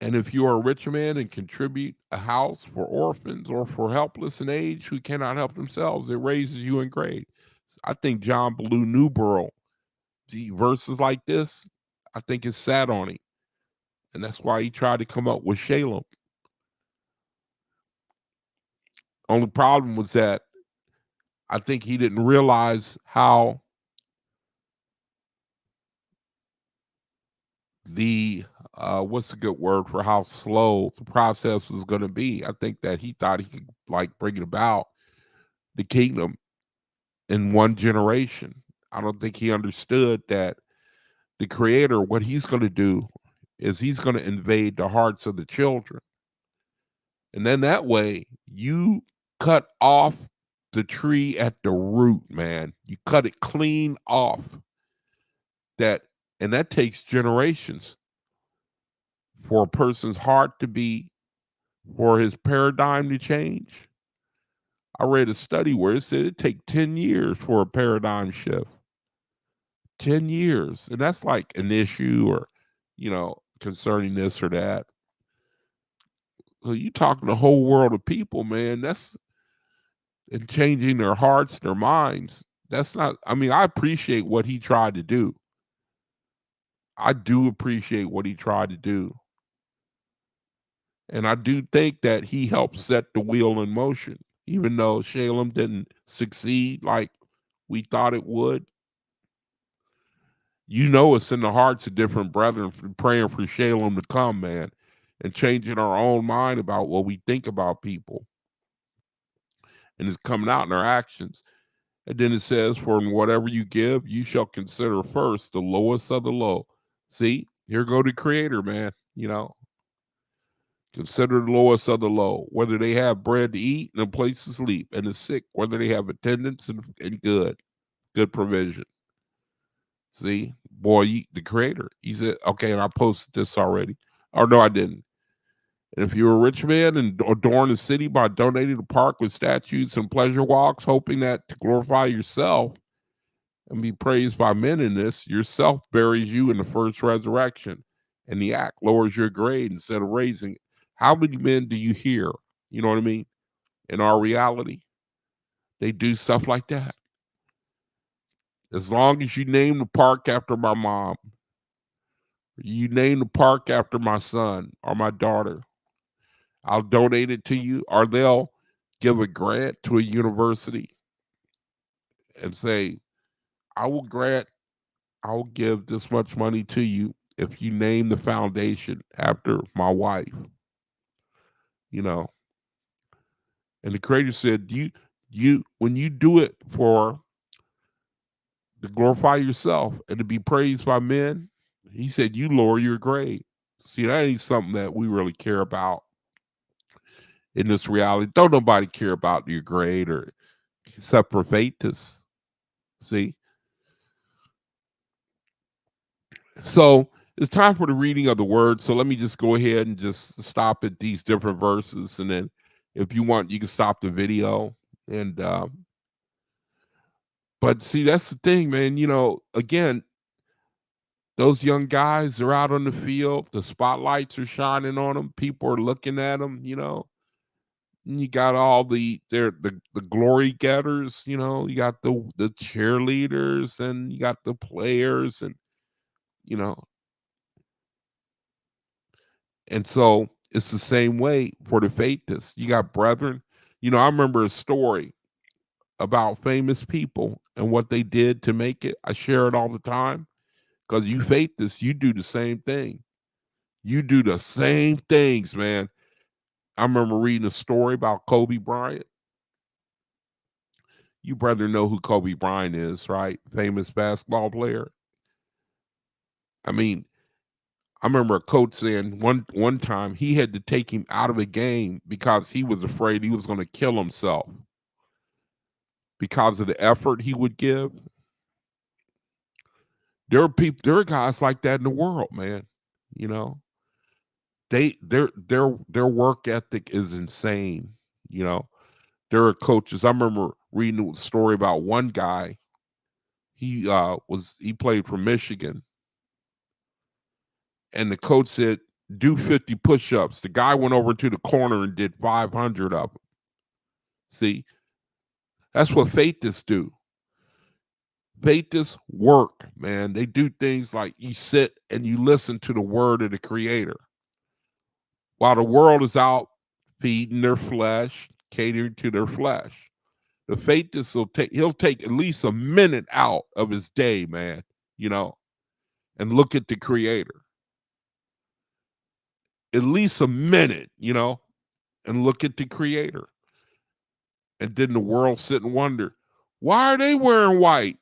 And if you are a rich man and contribute a house for orphans or for helpless in age who cannot help themselves, it raises you in grade. I think John Blue Newborough, the verses like this, I think is sat on him. And that's why he tried to come up with Shalem. Only problem was that I think he didn't realize how the what's a good word for how slow the process was going to be. I think that he thought he could like bring it about the kingdom in one generation. I don't think he understood that the creator, what he's going to do is he's going to invade the hearts of the children. And then that way you cut off the tree at the root, man. You cut it clean off. And that takes generations for a person's heart to be, for his paradigm to change. I read a study where it said it'd take 10 years for a paradigm shift. 10 years. And that's like an issue or, concerning this or that. So you talking the whole world of people, man, and changing their hearts, their minds. That's not, I appreciate what he tried to do. I do appreciate what he tried to do. And I do think that he helped set the wheel in motion, even though Shalem didn't succeed like we thought it would. It's in the hearts of different brethren praying for Shalem to come, man, and changing our own mind about what we think about people. And it's coming out in our actions. And then it says, for in whatever you give, you shall consider first the lowest of the low. See, here go the creator, man. Consider the lowest of the low, whether they have bread to eat and a place to sleep, and the sick, whether they have attendance and good provision. See, boy, the creator. He said, okay, and I posted this already. Or no, I didn't. And if you're a rich man and adorn the city by donating a park with statues and pleasure walks, hoping that to glorify yourself and be praised by men in this, yourself buries you in the first resurrection. And the act lowers your grade instead of raising it. How many men do you hear? You know what I mean? In our reality, they do stuff like that. As long as you name the park after my mom, you name the park after my son or my daughter, I'll donate it to you, or they'll give a grant to a university and say, I'll give this much money to you if you name the foundation after my wife. And the creator said, you when you do it for to glorify yourself and to be praised by men, he said, you lower your grade. See, that ain't something that we really care about in this reality. Don't nobody care about your grade or except for Vetus. See? So it's time for the reading of the word. So let me just go ahead and just stop at these different verses. And then if you want, you can stop the video. And but see, that's the thing, man. Again, those young guys are out on the field. The spotlights are shining on them. People are looking at them, And you got all the glory getters, you got the cheerleaders and you got the players and and so it's the same way for the faithists. You got brethren. I remember a story about famous people and what they did to make it. I share it all the time because you faithists, you do the same thing. You do the same things, man. I remember reading a story about Kobe Bryant. You brethren know who Kobe Bryant is, right? Famous basketball player. I remember a coach saying one time he had to take him out of a game because he was afraid he was going to kill himself because of the effort he would give. There are guys like that in the world, man. Their work ethic is insane. There are coaches. I remember reading a story about one guy. He played for Michigan. And the coach said, do 50 push-ups. The guy went over to the corner and did 500 of them. See, that's what faithists do. Faithists work, man. They do things like you sit and you listen to the word of the Creator. While the world is out feeding their flesh, catering to their flesh. The faithist he'll take at least a minute out of his day, man, and look at the Creator. At least a minute, and look at the Creator. And then the world sit and wonder, why are they wearing white?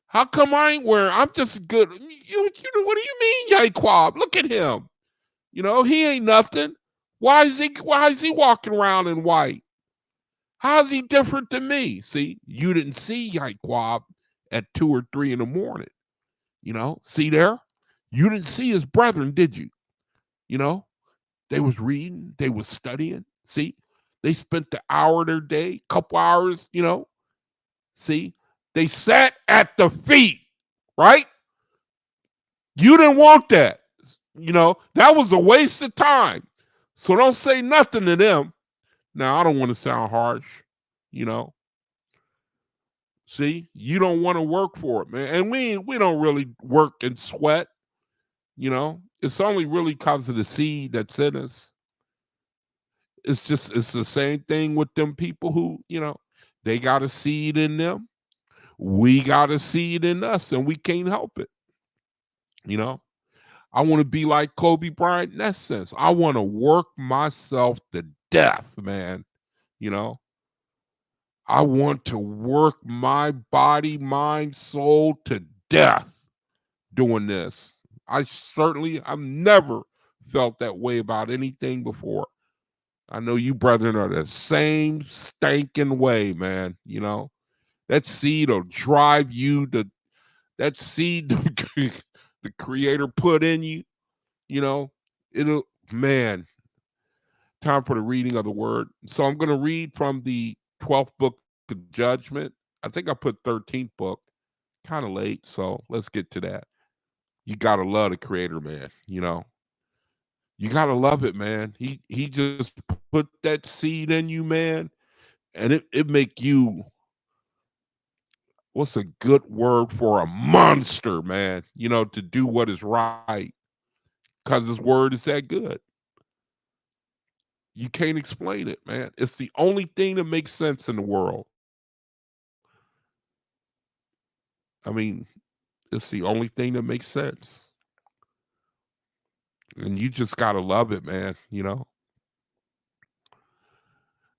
How come I ain't wearing? I'm just good. What do you mean, Yaquab? Look at him. He ain't nothing. Why is he walking around in white? How is he different than me? See, you didn't see Yaquab at 2 or 3 in the morning. See there? You didn't see his brethren, did you? They was reading, they was studying. See, they spent the hour of their day, couple hours, See, they sat at the feet, right? You didn't want that. That was a waste of time. So don't say nothing to them. Now, I don't want to sound harsh, See, you don't want to work for it, man. And we don't really work and sweat, It's only really because of the seed that's in us. It's the same thing with them people who, they got a seed in them. We got a seed in us, and we can't help it. I want to be like Kobe Bryant in that sense. I want to work myself to death, man. I want to work my body, mind, soul to death doing this. I've never felt that way about anything before. I know you brethren are the same stinking way, man. That seed will drive you to that seed the Creator put in you, it'll, man, time for the reading of the word. So I'm going to read from the 12th book of Judgment. I think I put 13th book, kind of late, so let's get to that. You got to love the Creator, man, You got to love it, man. He just put that seed in you, man, and it make you, what's a good word for a monster, man, to do what is right, because his word is that good. You can't explain it, man. It's the only thing that makes sense in the world. I mean, it's the only thing that makes sense. And you just got to love it, man,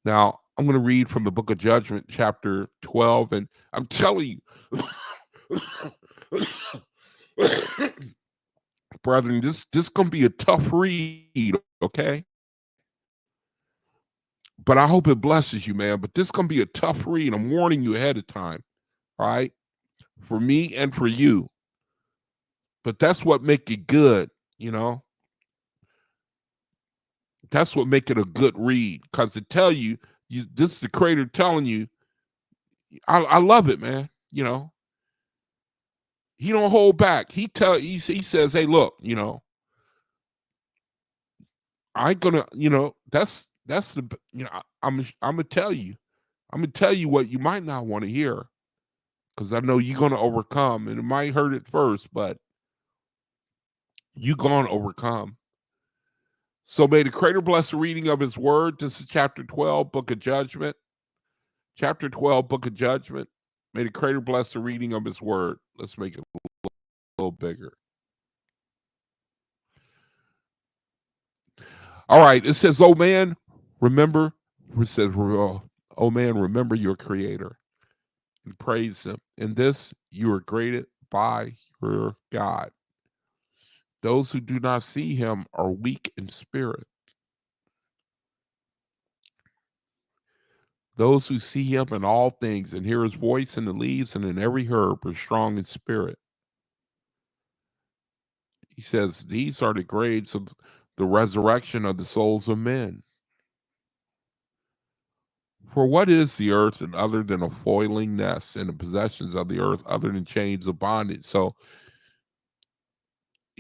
Now, I'm going to read from the book of Judgment, chapter 12, and I'm telling you, brethren, this going to be a tough read, okay? But I hope it blesses you, man. But this is going to be a tough read. I'm warning you ahead of time, all right? For me and for you. But that's what make it good, That's what make it a good read. Because to tell you, this is the Creator telling you, I love it, man. He don't hold back. He says, hey, look, I ain't gonna, that's the, I'm gonna tell you. I'm gonna tell you what you might not want to hear. Because I know you're gonna overcome, and it might hurt at first, but you're gonna overcome. So may the Creator bless the reading of his word. This is chapter 12, book of Judgment. Chapter 12, book of Judgment. May the Creator bless the reading of his word. Let's make it a little bigger. All right, it says, oh man, remember, oh man, remember your Creator and praise him. In this you are graded by your God. Those who do not see him are weak in spirit. Those who see him in all things and hear his voice in the leaves and in every herb are strong in spirit. He says, these are the grades of the resurrection of the souls of men. For what is the earth and other than a foiling nest, and the possessions of the earth other than chains of bondage? So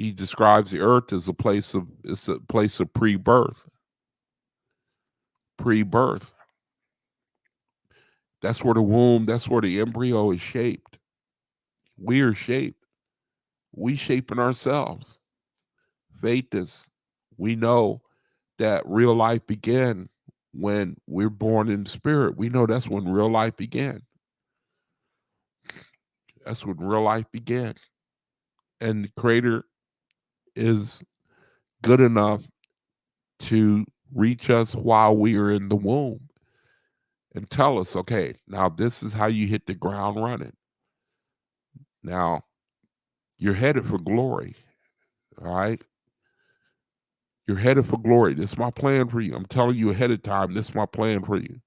He describes the earth as a place of pre-birth. Pre-birth. That's where the womb, that's where the embryo is shaped. We are shaped. We shaping ourselves. Faith is, we know that real life began when we're born in spirit. We know that's when real life began. That's when real life began. And the Creator is good enough to reach us while we are in the womb and tell us, okay, now this is how you hit the ground running. Now, you're headed for glory, all right? You're headed for glory. This is my plan for you. I'm telling you ahead of time, this is my plan for you.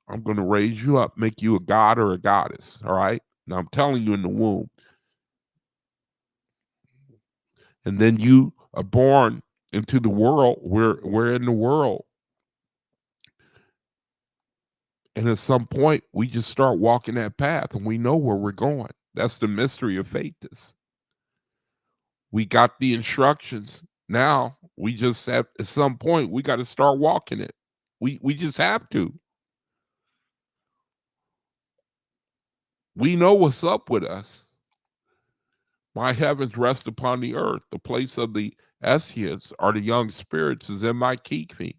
I'm going to raise you up, make you a god or a goddess, all right? Now, I'm telling you in the womb. And then you are born into the world. We're in the world. And at some point, we just start walking that path and we know where we're going. That's the mystery of faith. We got the instructions. Now we just have, at some point, we got to start walking it. We just have to. We know what's up with us. My heavens rest upon the earth. The place of the Essenes or the young spirits is in my keeping.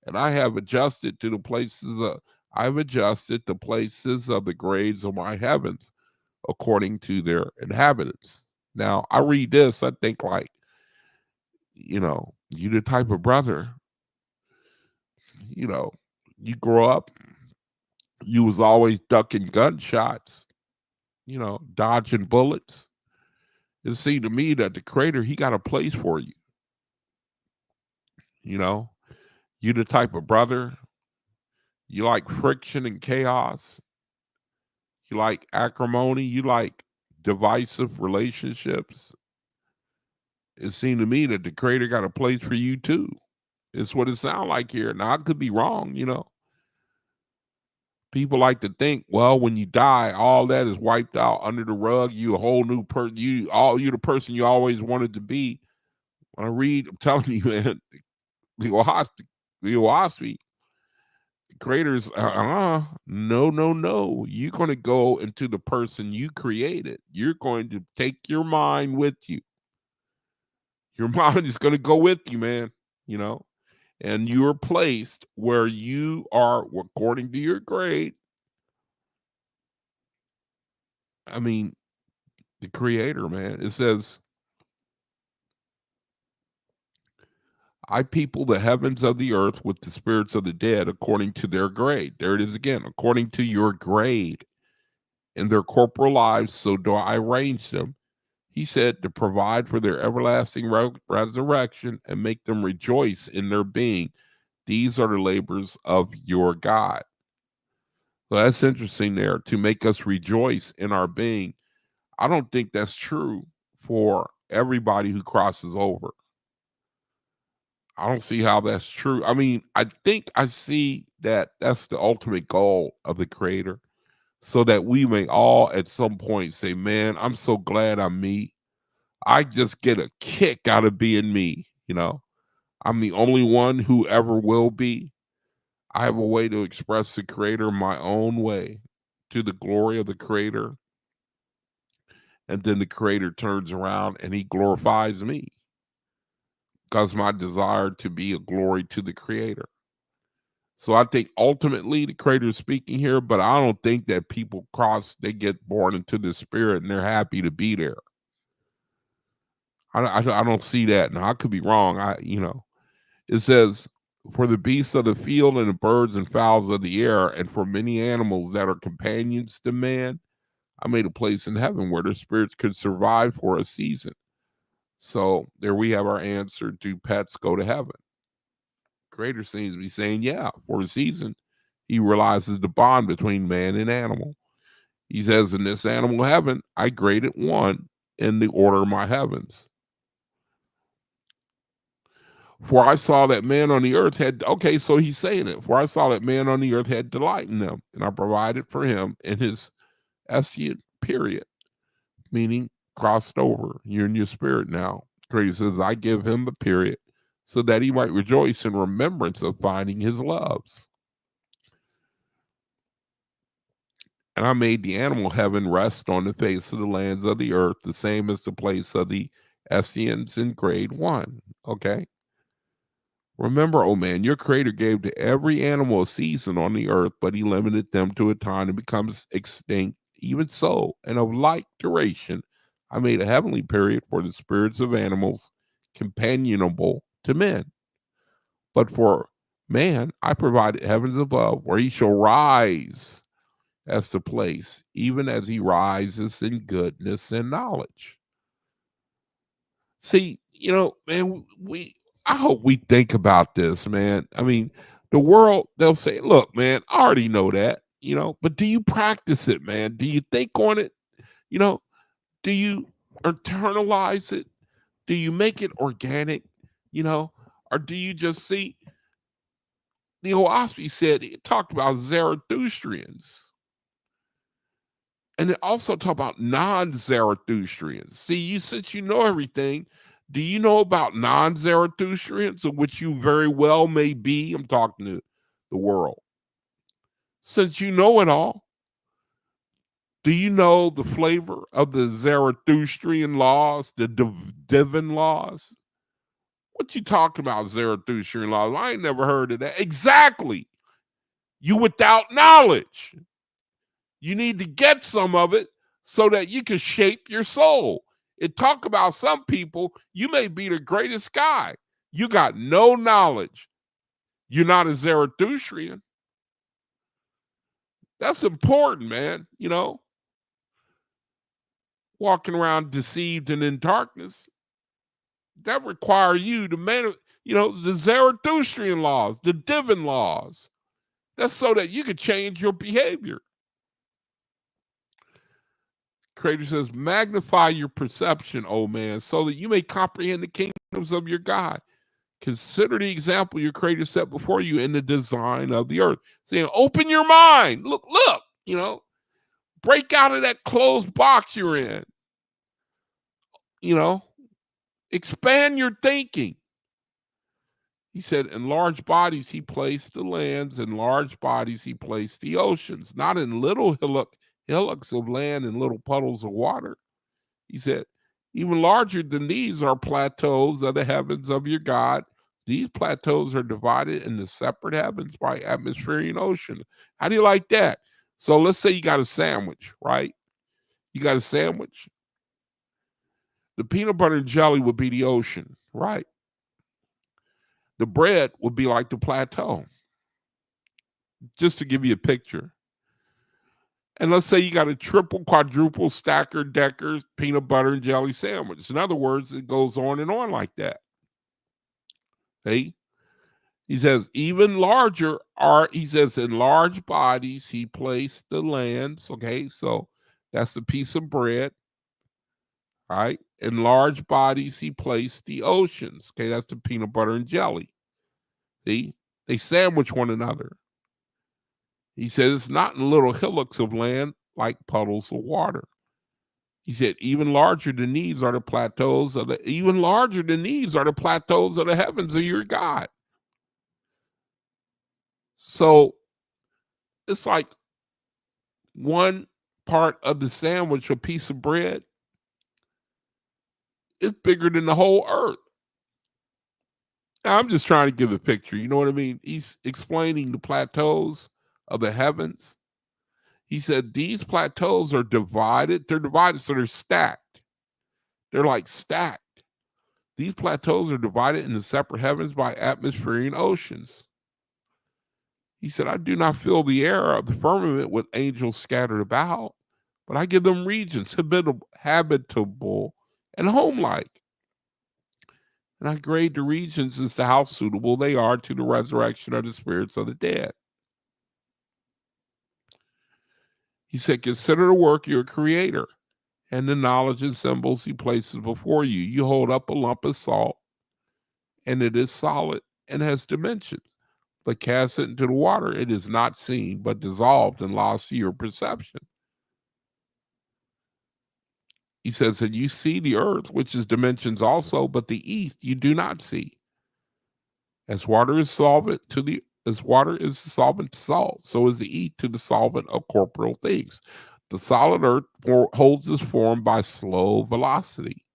And I have adjusted to the places of, I've adjusted the places of the grades of my heavens according to their inhabitants. Now, I read this, I think like, you know, you the type of brother, you know, you grow up, you was always ducking gunshots, you know, dodging bullets. It seemed to me that the Creator, he got a place for you. You know, you the type of brother, you like friction and chaos. You like acrimony. You like divisive relationships. It seemed to me that the Creator got a place for you too. It's what it sounds like here. Now I could be wrong, you know. People like to think, well, when you die, all that is wiped out under the rug. You a whole new person. You're the person you always wanted to be. When I read, I'm telling you, man, the OAHSPE, Creators, no. You're going to go into the person you created. You're going to take your mind with you. Your mind is going to go with you, man, you know, and you are placed where you are according to your grade. I mean, the Creator, man, it says, I people the heavens of the earth with the spirits of the dead according to their grade. There it is again, according to your grade in their corporal lives, so do I arrange them. He said to provide for their everlasting resurrection and make them rejoice in their being. These are the labors of your God. So that's interesting there, to make us rejoice in our being. I don't think that's true for everybody who crosses over. I don't see how that's true. I mean, I think I see that that's the ultimate goal of the Creator, so that we may all at some point say, man, I'm so glad I'm me. I just get a kick out of being me, you know. I'm the only one who ever will be. I have a way to express the Creator my own way to the glory of the Creator. And then the Creator turns around and he glorifies me because my desire to be a glory to the Creator. So I think ultimately the Creator is speaking here, but I don't think that people they get born into the Spirit and they're happy to be there. I don't see that. Now I could be wrong. It says, for the beasts of the field and the birds and fowls of the air, and for many animals that are companions to man, I made a place in heaven where their spirits could survive for a season. So there we have our answer. Do pets go to heaven? Creator seems to be saying, yeah, for a season. He realizes the bond between man and animal. He says, in this animal heaven, I graded one in the order of my heavens. For I saw that man on the earth had, okay, so he's saying it. For I saw that man on the earth had delight in them, and I provided for him in his Essene period, meaning crossed over. You're in your spirit now. Creator says, I give him the period so that he might rejoice in remembrance of finding his loves. And I made the animal heaven rest on the face of the lands of the earth, the same as the place of the Essenes in grade 1. Okay. Remember, oh man, your creator gave to every animal a season on the earth, but he limited them to a time and becomes extinct. Even so, and of like duration, I made a heavenly period for the spirits of animals companionable to men. But for man, I provided heavens above, where he shall rise as the place, even as he rises in goodness and knowledge. See, man, I hope we think about this, man. I mean, the world, they'll say, look, man, I already know that, but do you practice it, man? Do you think on it? Do you internalize it? Do you make it organic? Or do you just see? The OAHSPE said, it talked about Zarathustrians. And it also talked about non-Zarathustrians. See, since you know everything, do you know about non-Zarathustrians, of which you very well may be? I'm talking to the world. Since you know it all, do you know the flavor of the Zarathustrian laws, the divine laws? What you talking about, Zarathustrian laws? I ain't never heard of that. Exactly. You without knowledge. You need to get some of it so that you can shape your soul. It talk about some people, you may be the greatest guy. You got no knowledge. You're not a Zarathustrian. That's important, man. Walking around deceived and in darkness. That require you to the Zarathustrian laws, the divine laws. That's so that you could change your behavior. Creator says, magnify your perception, O man, so that you may comprehend the kingdoms of your God. Consider the example your creator set before you in the design of the earth. Saying, open your mind. Look, break out of that closed box you're in. Expand your thinking. He said, in large bodies, he placed the lands. In large bodies, he placed the oceans, not in little hillocks of land and little puddles of water. He said, even larger than these are plateaus of the heavens of your God. These plateaus are divided into separate heavens by atmosphere and ocean. How do you like that? So let's say you got a sandwich, right? You got a sandwich. The peanut butter and jelly would be the ocean, right? The bread would be like the plateau. Just to give you a picture. And let's say you got a triple, quadruple, stacker, decker, peanut butter and jelly sandwich. In other words, it goes on and on like that. Hey, he says, even larger he says, in large bodies, he placed the lands. Okay, so that's the piece of bread. Right? In large bodies, he placed the oceans. Okay, that's the peanut butter and jelly. See, they sandwich one another. He said, it's not in little hillocks of land like puddles of water. He said, even larger than these are the plateaus of the heavens of your God. So it's like one part of the sandwich, a piece of bread, is bigger than the whole earth. Now, I'm just trying to give a picture. You know what I mean? He's explaining the plateaus of the heavens. He said these plateaus are divided. They're divided, so they're stacked. They're like stacked. These plateaus are divided into separate heavens by atmosphere and oceans. He said, I do not fill the air of the firmament with angels scattered about, but I give them regions habitable and home-like. And I grade the regions as to how suitable they are to the resurrection of the spirits of the dead. He said, consider the work of your creator and the knowledge and symbols he places before you. You hold up a lump of salt, and it is solid and has dimensions. But cast it into the water, it is not seen, but dissolved and lost to your perception. He says, and you see the earth, which is dimensions also, but the east you do not see. As water is solvent to salt, so is the east to the solvent of corporeal things. The solid earth holds its form by slow velocity.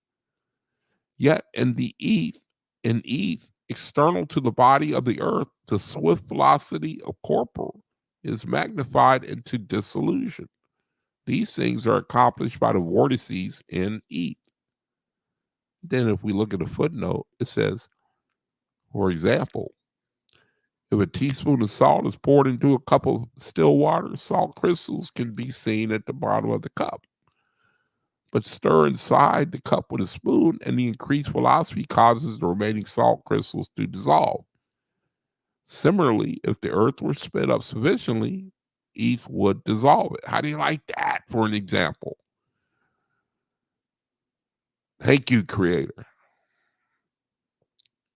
Yet in east, external to the body of the earth, the swift velocity of corporal is magnified into dissolution. These things are accomplished by the vortices in east. Then if we look at the footnote, it says, for example, if a teaspoon of salt is poured into a cup of still water, salt crystals can be seen at the bottom of the cup. But stir inside the cup with a spoon, and the increased velocity causes the remaining salt crystals to dissolve. Similarly, if the earth were sped up sufficiently, east would dissolve it. How do you like that for an example? Thank you, Creator.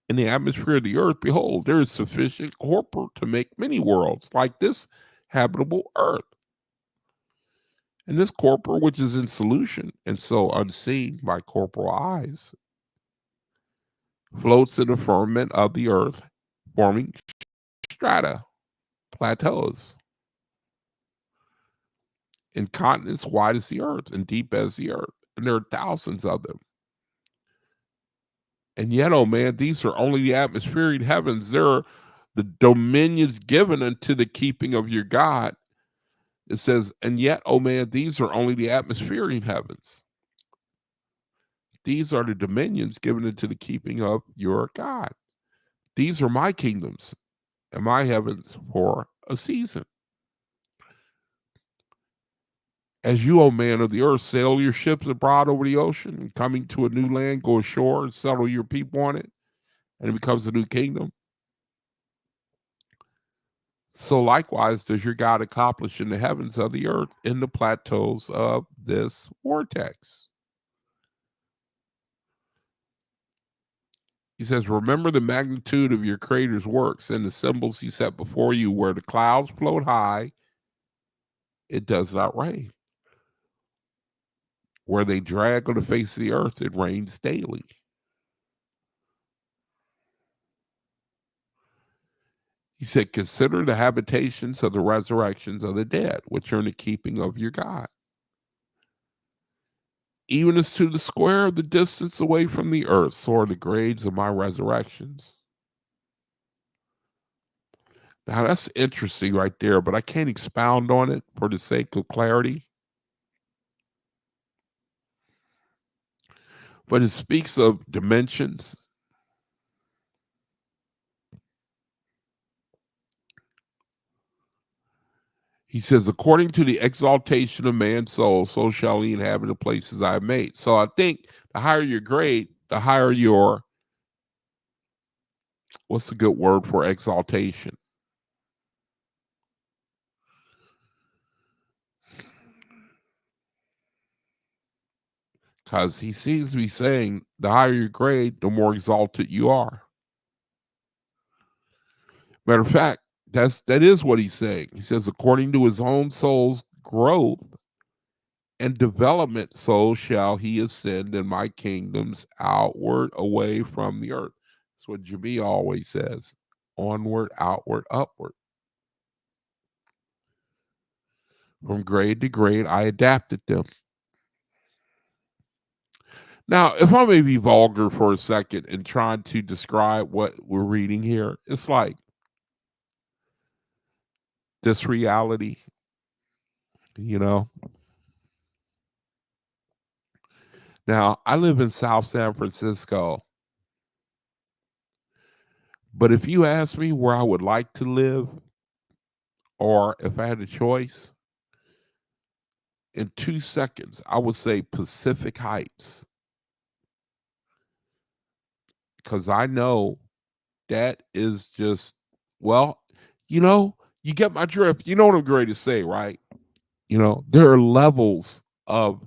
In the atmosphere of the earth, behold, there is sufficient corpor to make many worlds like this habitable earth. And this corpor, which is in solution and so unseen by corporal eyes, floats in the firmament of the earth, forming strata, plateaus, in continents wide as the earth and deep as the earth. And there are thousands of them. And yet, oh man, these are only the atmospheric heavens. They're the dominions given unto the keeping of your God. It says, and yet, oh man, these are only the atmospheric heavens. These are the dominions given into the keeping of your God. These are my kingdoms and my heavens for a season. As you, O man of the earth, sail your ships abroad over the ocean, and coming to a new land, go ashore and settle your people on it, and it becomes a new kingdom. So likewise does your God accomplish in the heavens of the earth in the plateaus of this vortex. He says, remember the magnitude of your Creator's works and the symbols he set before you, where the clouds float high, it does not rain. Where they drag on the face of the earth, it rains daily. He said, consider the habitations of the resurrections of the dead, which are in the keeping of your God. Even as to the square of the distance away from the earth, so are the grades of my resurrections. Now that's interesting right there, but I can't expound on it for the sake of clarity. But it speaks of dimensions. He says, according to the exaltation of man's soul, so shall he inhabit the places I have made. So I think the higher your grade, the higher your, what's a good word for exaltation? Because he seems to be saying the higher your grade, the more exalted you are. Matter of fact, that is what he's saying. He says, according to his own soul's growth and development, so shall he ascend in my kingdoms outward away from the earth. That's what Jimmy always says. Onward, outward, upward. From grade to grade, I adapted them. Now, if I may be vulgar for a second and trying to describe what we're reading here, it's like this reality, you know. Now, I live in South San Francisco, but if you ask me where I would like to live, or if I had a choice, in 2 seconds, I would say Pacific Heights. Because I know that is just, well, you get my drift. You know what I'm going to say, right? There are levels of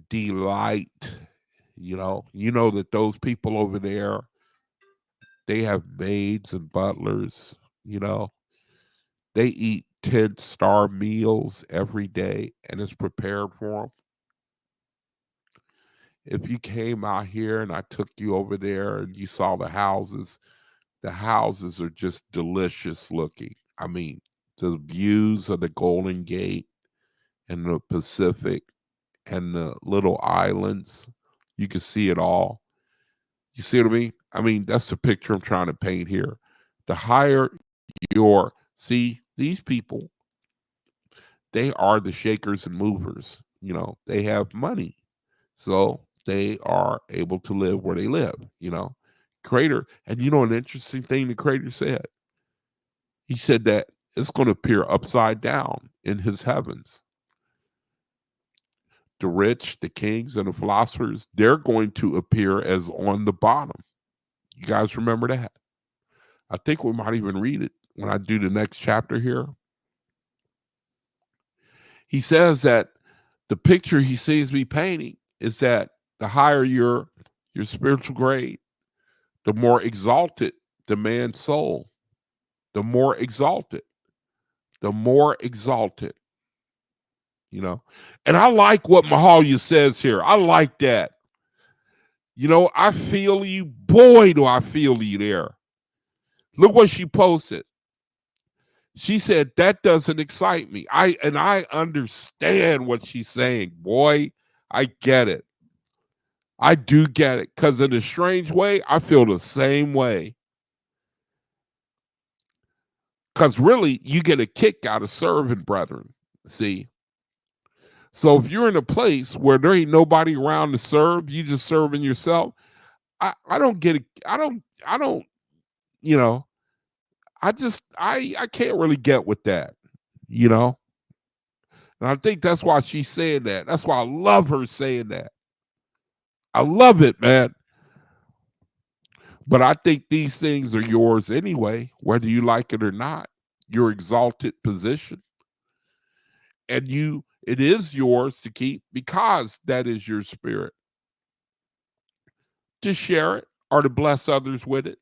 delight. You know that those people over there, they have maids and butlers. They eat 10-star meals every day, and it's prepared for them. if you came out here and I took you over there and you saw the houses are just delicious looking. I mean, the views of the Golden Gate and the Pacific and the little islands, you can see it all. You see what I mean? I mean, that's the picture I'm trying to paint here. The higher see, these people, they are the shakers and movers. You know, they have money. So they are able to live where they live, you know. Creator, and you know an interesting thing the creator said? He said that it's going to appear upside down in his heavens. The rich, the kings, and the philosophers, they're going to appear as on the bottom. You guys remember that? I think we might even read it when I do the next chapter here. He says that the picture he sees me painting is that the higher your spiritual grade, the more exalted the man's soul, the more exalted, you know. And I like what Mahalia says here. I like that. You know, I feel you. Boy, do I feel you there. Look what she posted. She said, that doesn't excite me. I understand what she's saying. Boy, I get it. I do get it. Because in a strange way, I feel the same way. Because really, you get a kick out of serving, brethren. See? So if you're in a place where there ain't nobody around to serve, you just serving yourself, I don't get it. I don't, you know, I can't really get with that, you know? And I think that's why she's saying that. That's why I love her saying that. I love it, man. But I think these things are yours anyway, whether you like it or not. Your exalted position. And it is yours to keep because that is your spirit. To share it or to bless others with it.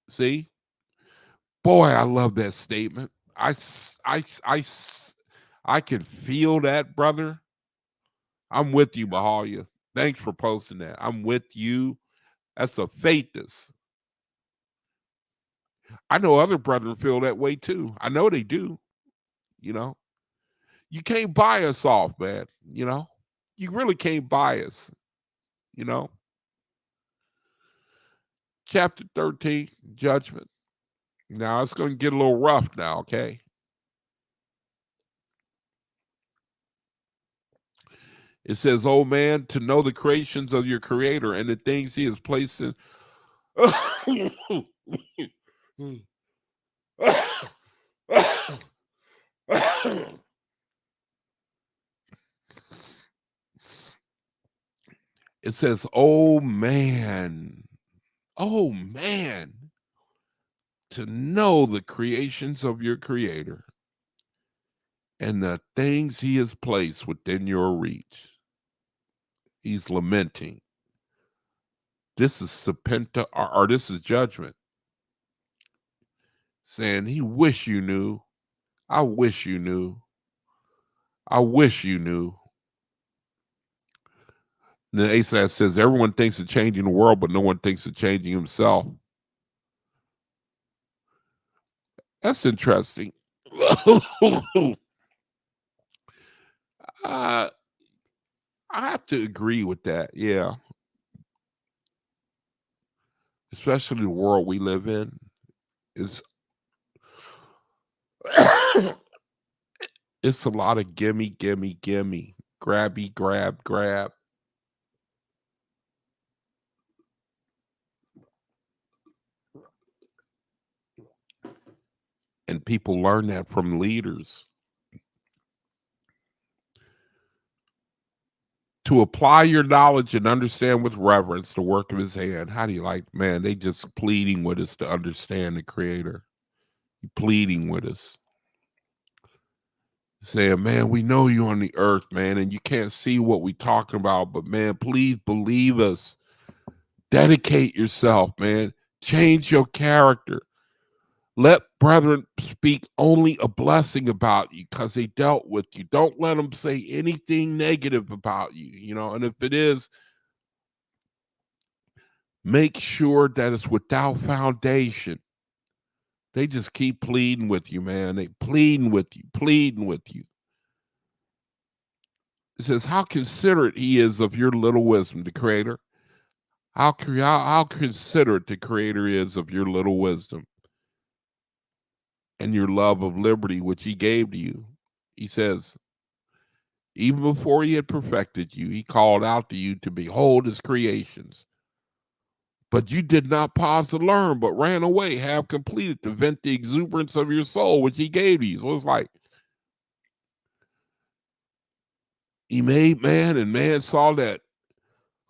See? Boy, I love that statement. I can feel that, brother. I'm with you, Mahalia. Thanks for posting that. I'm with you. That's a faithness. I know other brethren feel that way too. I know they do. You know, you can't buy us off, man. You know, you really can't buy us. You know, chapter 13, judgment. Now it's going to get a little rough now, okay? It says, oh man, to know the creations of your creator and the things he has placed in. It says, oh man, to know the creations of your creator and the things he has placed within your reach. He's lamenting. This is Sepenta, or this is judgment. Saying, he wish you knew. I wish you knew. I wish you knew. And the ASAS says, everyone thinks of changing the world, but no one thinks of changing himself. That's interesting. I have to agree with that. Yeah. Especially the world we live in is it's a lot of gimme, grabby, grab. And people learn that from leaders. To apply your knowledge and understand with reverence the work of his hand. How do you like, man, they just pleading with us to understand the creator. Pleading with us. Saying, man, we know you on the earth, man, and you can't see what we talking about, but man, please believe us. Dedicate yourself, man. Change your character. Let brethren speak only a blessing about you because they dealt with you. Don't let them say anything negative about you, you know. And if it is, Make sure that it's without foundation. They just keep pleading with you, man. They pleading with you, pleading with you. It says, how considerate he is of your little wisdom, the creator. How considerate the creator is of your little wisdom and your love of liberty, which he gave to you. He says, even before he had perfected you, he called out to you to behold his creations. But you did not pause to learn, but ran away, have completed to vent the exuberance of your soul, which he gave you. So it's like, he made man, and man saw that,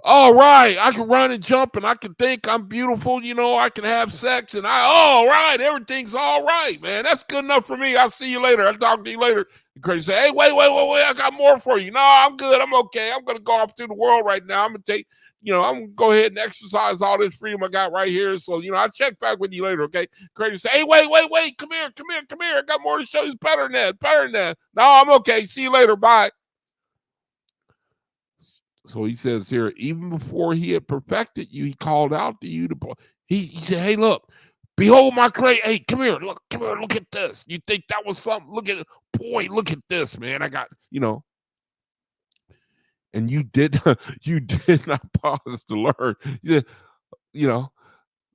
all right, I can run and jump, and I can think I'm beautiful, I can have sex, and all right, everything's all right, man. That's good enough for me. I'll see you later. I'll talk to you later. And Crazy say, hey, wait, I got more for you. No, I'm good. I'm okay. I'm going to go off through the world right now. I'm going to take, I'm going to go ahead and exercise all this freedom I got right here. So, I'll check back with you later, okay? Crazy say, hey, wait, come here. I got more to show you. Better than that. No, I'm okay. See you later. Bye. So he says here, even before he had perfected you, he called out to you to. He said, "Hey, look, behold my clay. Hey, come here, look at this. You think that was something? Look at it, boy. Look at this, man. I got, and you did not pause to learn.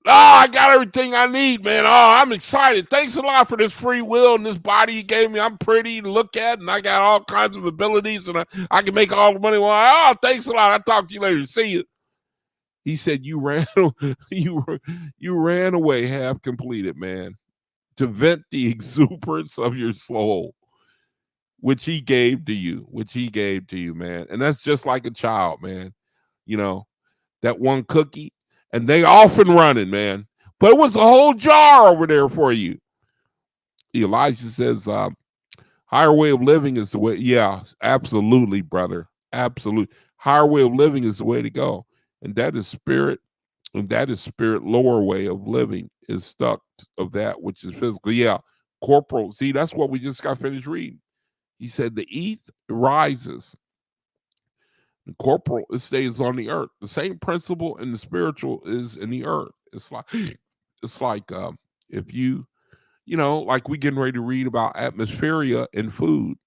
I got everything I need, man. I'm excited. Thanks a lot for this free will and this body you gave me. I'm pretty to look at, and I got all kinds of abilities, and I can make all the money. Well, thanks a lot. I'll talk to you later. See you." He said, you ran away half completed, man, to vent the exuberance of your soul, which he gave to you, man. And that's just like a child, man. That one cookie, and they off and running, man. But it was a whole jar over there for you. Elijah says, higher way of living is the way. Yeah, absolutely, brother. Absolutely. Higher way of living is the way to go. And that is spirit. And that is spirit. Lower way of living is stuck of that which is physical. Yeah, corporal. See, that's what we just got finished reading. He said the eth rises. The corporal, it stays on the earth. The same principle in the spiritual is in the earth. It's like if you, like we getting ready to read about atmospheria and food,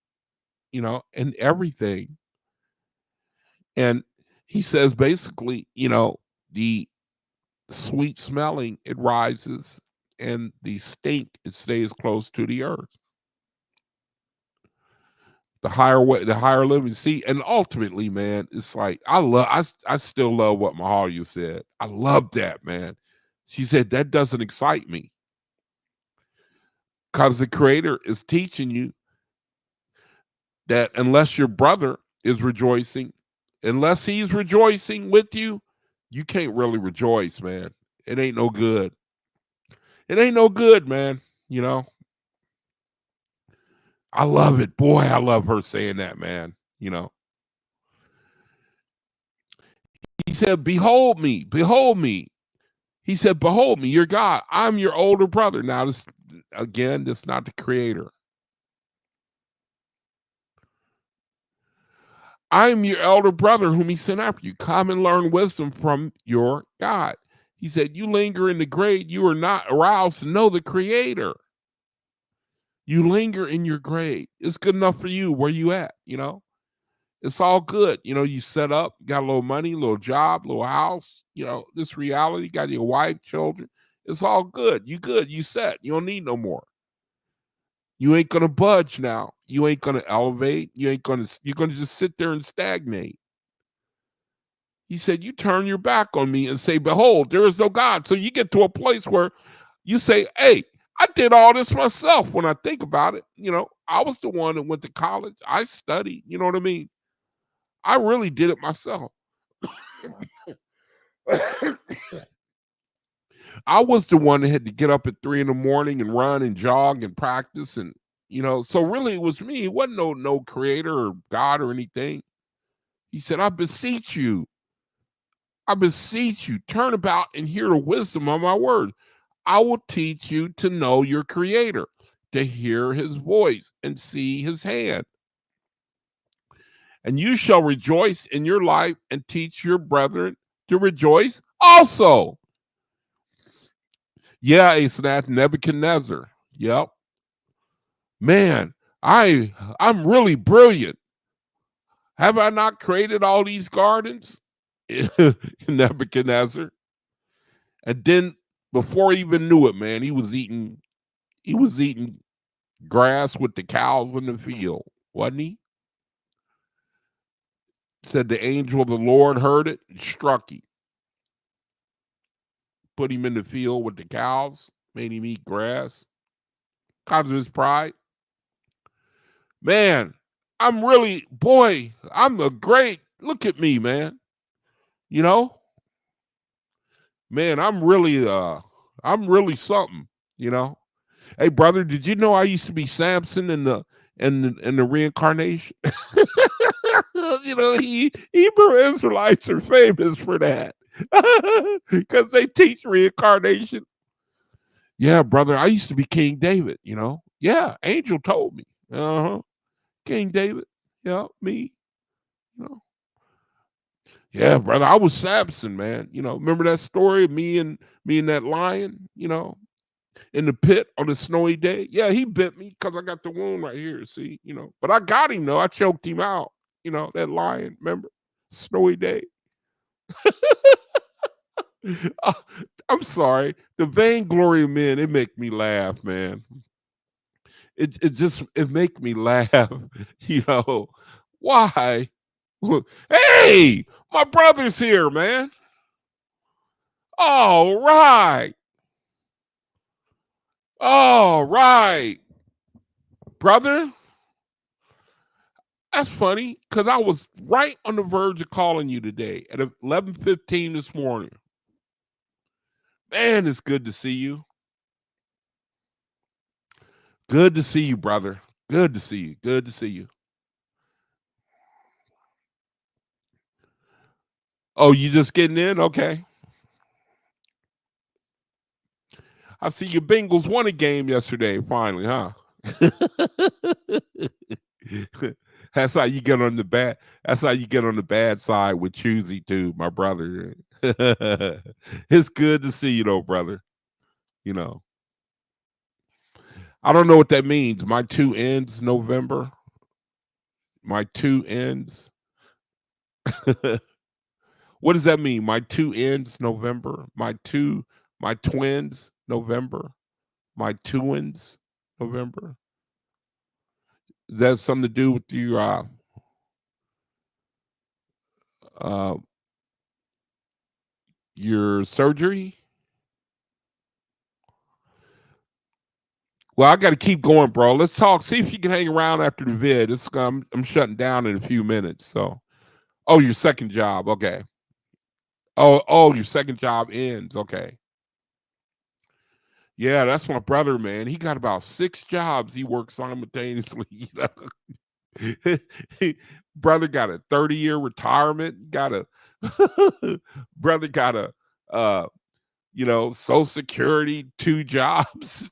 and everything. And he says basically, the sweet smelling, it rises, and the stink, it stays close to the earth. The higher way, the higher living. See, and ultimately, man, it's like I still love what Mahalia said. I love that, man. She said that doesn't excite me because the creator is teaching you that unless your brother is rejoicing, unless he's rejoicing with you, you can't really rejoice, man. It ain't no good. It ain't no good, man. I love it. Boy, I love her saying that, man. He said, behold me. He said, behold me, your God. I'm your older brother. Now, this not the creator. I'm your elder brother whom he sent after you. Come and learn wisdom from your God. He said, you linger in the grave. You are not aroused to know the creator. You linger in your grave. It's good enough for you. Where you at? It's all good. You set up, got a little money, little job, little house, this reality, got your wife, children. It's all good. You good. You set. You don't need no more. You ain't going to budge now. You ain't going to elevate. You're going to just sit there and stagnate. He said, you turn your back on me and say, behold, there is no God. So you get to a place where you say, hey, I did all this myself. When I think about it, I was the one that went to college. I studied. You know what I mean? I really did it myself. I was the one that had to get up at 3 a.m. and run and jog and practice. And, so really it was me. It wasn't no creator or God or anything. He said, I beseech you, turn about and hear the wisdom of my word. I will teach you to know your creator, to hear his voice and see his hand. And you shall rejoice in your life and teach your brethren to rejoice Also, yeah, a snap Nebuchadnezzar. Yep. Man, I'm really brilliant. Have I not created all these gardens? Nebuchadnezzar. And then before he even knew it, man, he was eating grass with the cows in the field, wasn't he? Said the angel of the Lord heard it and struck him, put him in the field with the cows, made him eat grass because of his pride. Man, I'm a great, look at me, man. You know, man, I'm really something, you know. Hey, brother, did you know I used to be Samson in the reincarnation? Hebrew Israelites are famous for that because they teach reincarnation. Yeah, brother, I used to be King David. Yeah, angel told me. King David. Yeah, me. You know. Yeah, brother, I was Samson, man. Remember that story of me and that lion? In the pit on a snowy day. Yeah, he bit me because I got the wound right here. See, but I got him though. I choked him out. That lion. Remember, snowy day. I'm sorry. The vainglory of men, it make me laugh, man. It make me laugh. Why? Hey, my brother's here, man. All right. All right. Brother, that's funny because I was right on the verge of calling you today at 11:15 this morning. Man, it's good to see you. Good to see you, brother. Good to see you. Good to see you. Oh, you just getting in? Okay. I see your Bengals won a game yesterday, finally, huh? That's how you get on the bad. That's how you get on the bad side with Choosy too, my brother. It's good to see you, though, brother. I don't know what that means. My two ends November. My two ends. What does that mean? My two ends November. My twins November. My twins November. Does that have something to do with your surgery? Well, I got to keep going, bro. Let's talk. See if you can hang around after the vid. I'm shutting down in a few minutes. So, your second job. Okay. Your second job ends. Okay. Yeah, that's my brother, man. He got about 6 jobs he works simultaneously. Brother got a 30-year retirement. Brother got a Social Security, 2 jobs.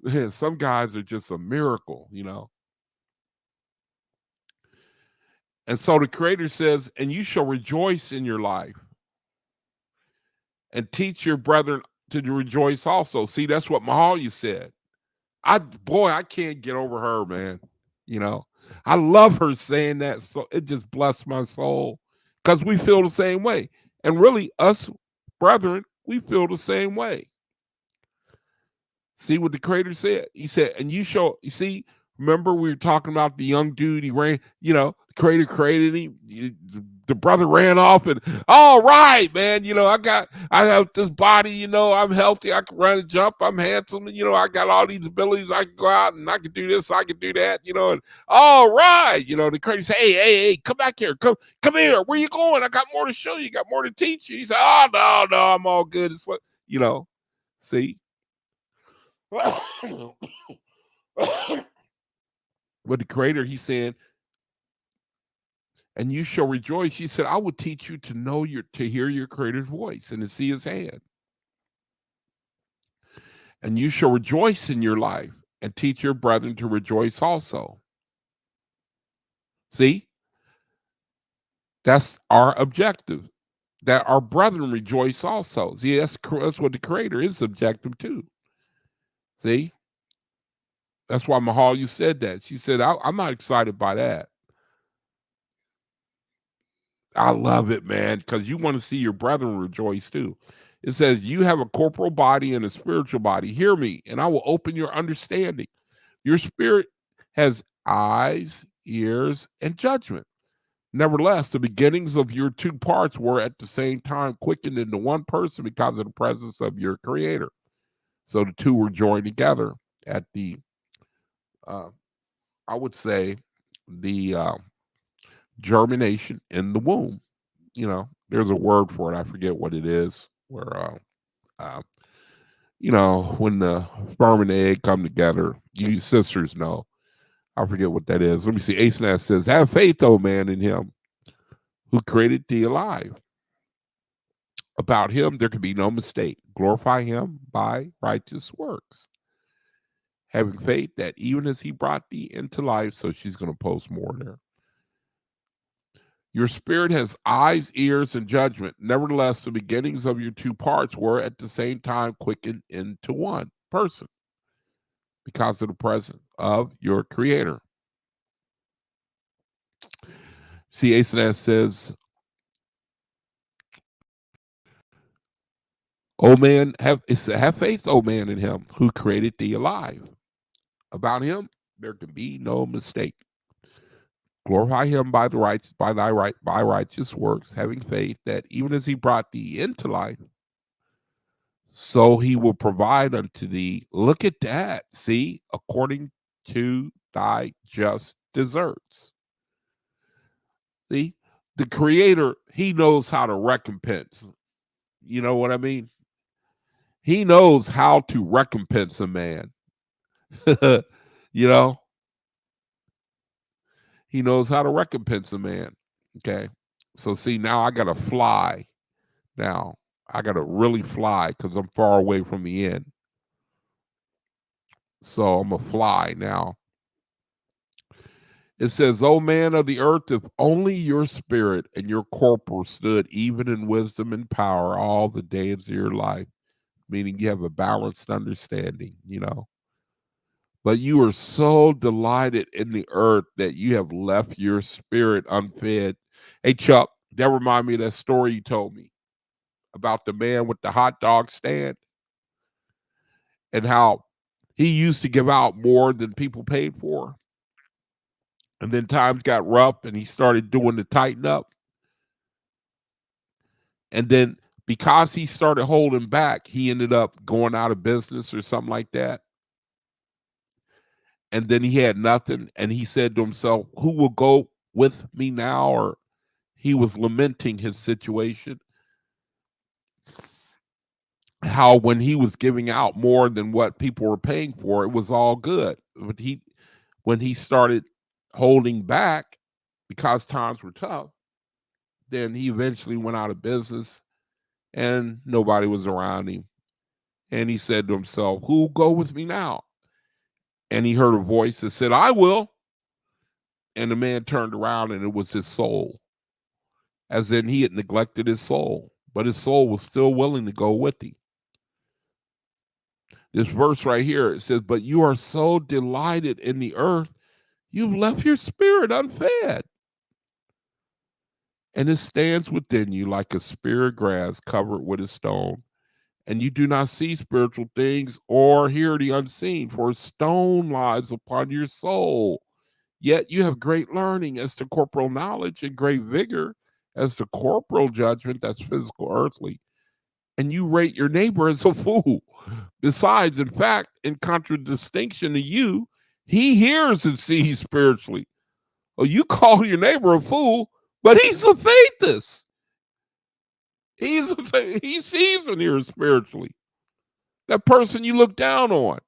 Man, some guys are just a miracle. And so the Creator says, "And you shall rejoice in your life, and teach your brethren to rejoice also." See, that's what Mahalia said. I can't get over her, man. I love her saying that. So it just blessed my soul because we feel the same way. And really, us brethren, we feel the same way. See what the Creator said? He said, "And you see, remember we were talking about the young dude, he ran, the Creator created him. The brother ran off and, all right, man, I have this body, I'm healthy, I can run and jump, I'm handsome, I got all these abilities, I can go out and I can do this, I can do that, and all right, the Creator said, hey, come back here, come here, where you going? I got more to show you, got more to teach you. He said, oh, no, I'm all good. It's like, see? But the Creator, he said, "And you shall rejoice." He said, "I will teach you to hear your Creator's voice and to see His hand. And you shall rejoice in your life, and teach your brethren to rejoice also." See? That's our objective. That our brethren rejoice also. See, that's what the Creator is objective too. See, that's why Mahal, you said that. She said, I'm not excited by that. I love it, man, because you want to see your brethren rejoice too. It says, you have a corporal body and a spiritual body. Hear me, and I will open your understanding. Your spirit has eyes, ears, and judgment. Nevertheless, the beginnings of your two parts were at the same time quickened into one person because of the presence of your Creator. So the two were joined together at the, I would say, the germination in the womb. You know, there's a word for it. I forget what it is. Where, you know, when the sperm and the egg come together, you sisters know. I forget what that is. Let me see. Asenath says, have faith, O man, in him who created thee alive. About him there can be no mistake. Glorify him by righteous works. Having faith that even as he brought thee into life, so she's going to post more there. Your spirit has eyes, ears, and judgment. Nevertheless, the beginnings of your two parts were at the same time quickened into one person because of the presence of your Creator. See, Asenath says, O man, have faith, O man, in him who created thee alive. About him, there can be no mistake. Glorify him by righteous works, having faith that even as he brought thee into life, so he will provide unto thee. Look at that. See, according to thy just deserts. See, the Creator, he knows how to recompense. You know what I mean? He knows how to recompense a man. You know, he knows how to recompense a man. Okay. So see, now I gotta fly. Now I gotta really fly because I'm far away from the end. So I'm gonna fly now. It says, O man of the earth, if only your spirit and your corporal stood even in wisdom and power all the days of your life, meaning you have a balanced understanding, you know. But you are so delighted in the earth that you have left your spirit unfed. Hey, Chuck, that remind me of that story you told me about the man with the hot dog stand and how he used to give out more than people paid for. And then times got rough and he started doing the tighten up. And then because he started holding back, he ended up going out of business or something like that. And then he had nothing. And he said to himself, who will go with me now? Or he was lamenting his situation. How when he was giving out more than what people were paying for, it was all good. But when he started holding back because times were tough, then he eventually went out of business and nobody was around him. And he said to himself, who will go with me now? And he heard a voice that said, I will. And the man turned around and it was his soul. As in he had neglected his soul, but his soul was still willing to go with him. This verse right here, it says, but you are so delighted in the earth, you've left your spirit unfed. And it stands within you like a spear of grass covered with a stone. And you do not see spiritual things or hear the unseen, for a stone lies upon your soul. Yet you have great learning as to corporal knowledge and great vigor as to corporal judgment, that's physical, earthly. And you rate your neighbor as a fool. Besides, in fact, in contradistinction to you, he hears and sees spiritually. Oh, you call your neighbor a fool, but he's a faithist. He sees and hears spiritually. That person you look down on.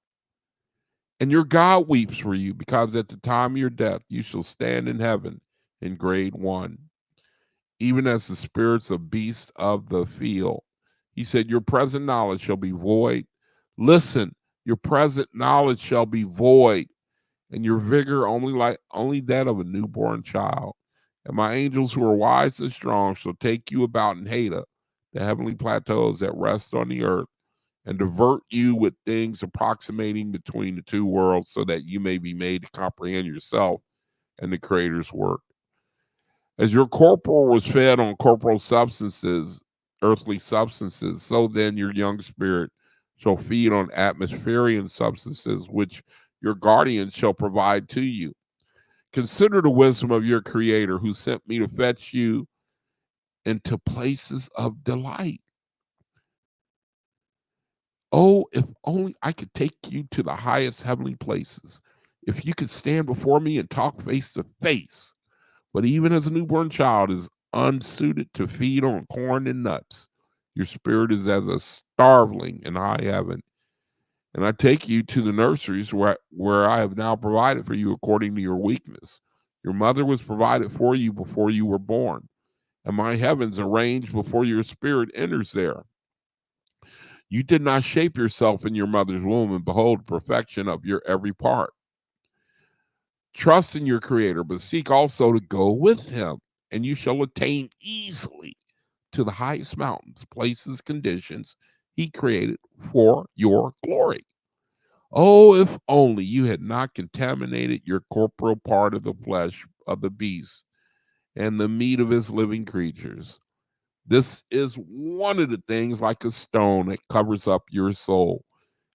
And your God weeps for you, because at the time of your death you shall stand in heaven in grade 1, even as the spirits of beasts of the field. He said, your present knowledge shall be void. Listen, your present knowledge shall be void, and your vigor only that of a newborn child. And my angels who are wise and strong shall take you about in Hada, the heavenly plateaus that rest on the earth, and divert you with things approximating between the two worlds so that you may be made to comprehend yourself and the Creator's work. As your corporal was fed on corporal substances, earthly substances, so then your young spirit shall feed on atmospherian substances, which your guardians shall provide to you. Consider the wisdom of your Creator who sent me to fetch you into places of delight. Oh, if only I could take you to the highest heavenly places. If you could stand before me and talk face to face. But even as a newborn child is unsuited to feed on corn and nuts, your spirit is as a starveling in high heaven. And I take you to the nurseries where I have now provided for you according to your weakness. Your mother was provided for you before you were born, and my heavens arranged before your spirit enters there. You did not shape yourself in your mother's womb, and behold the perfection of your every part. Trust in your Creator, but seek also to go with Him, and you shall attain easily to the highest mountains, places, conditions He created for your glory. Oh, if only you had not contaminated your corporeal part of the flesh of the beast and the meat of his living creatures. This is one of the things like a stone that covers up your soul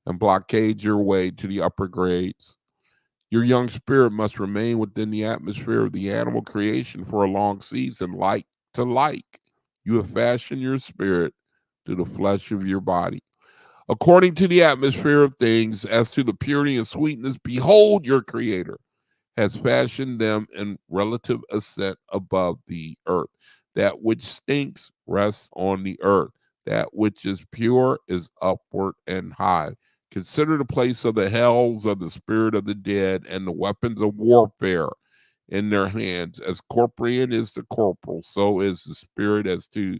and blockades your way to the upper grades. Your young spirit must remain within the atmosphere of the animal creation for a long season, like to like. You have fashioned your spirit to the flesh of your body. According to the atmosphere of things, as to the purity and sweetness, behold, your Creator has fashioned them in relative ascent above the earth. That which stinks rests on the earth. That which is pure is upward and high. Consider the place of the hells of the spirit of the dead and the weapons of warfare in their hands. As corporean is the corporal, so is the spirit as to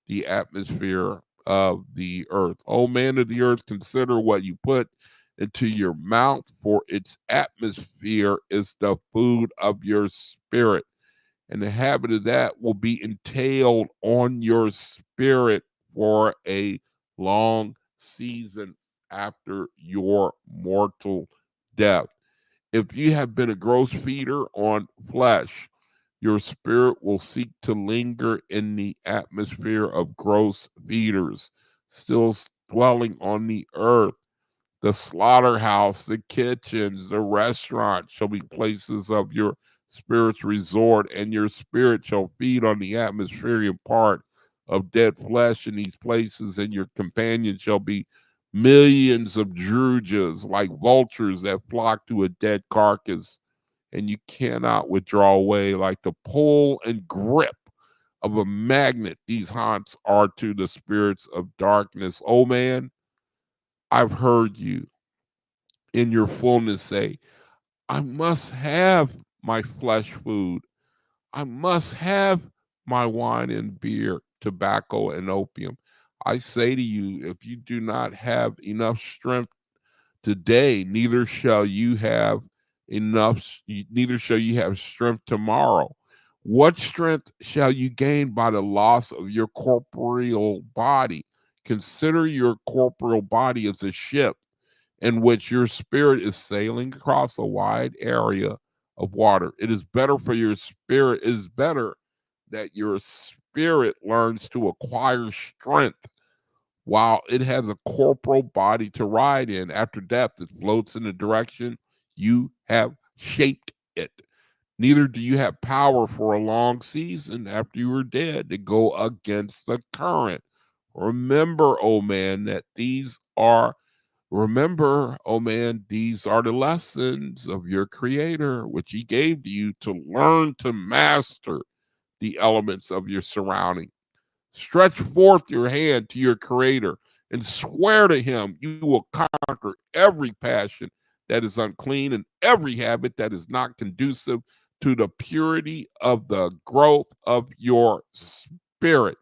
the atmosphere of the earth. O man of the earth, consider what you put into your mouth, for its atmosphere is the food of your spirit, and the habit of that will be entailed on your spirit for a long season after your mortal death. If you have been a gross feeder on flesh, your spirit will seek to linger in the atmosphere of gross feeders, still dwelling on the earth. The slaughterhouse, the kitchens, the restaurants shall be places of your spirit's resort, and your spirit shall feed on the atmospheric part of dead flesh in these places, and your companions shall be millions of drujas like vultures that flock to a dead carcass, and you cannot withdraw away like the pull and grip of a magnet. These haunts are to the spirits of darkness. Oh man, I've heard you in your fullness say, I must have my flesh food. I must have my wine and beer, tobacco and opium. I say to you, if you do not have enough strength today, neither shall you have strength tomorrow. What strength shall you gain by the loss of your corporeal body? Consider your corporeal body as a ship in which your spirit is sailing across a wide area of water. It is better for your spirit, it is better that your spirit learns to acquire strength while it has a corporal body to ride in. After death, it floats in the direction you have shaped it. Neither do you have power for a long season after you are dead to go against the current. Remember, oh man, Remember, oh man, these are the lessons of your Creator, which He gave to you to learn to master the elements of your surrounding. Stretch forth your hand to your Creator and swear to Him you will conquer every passion that is unclean and every habit that is not conducive to the purity of the growth of your spirit.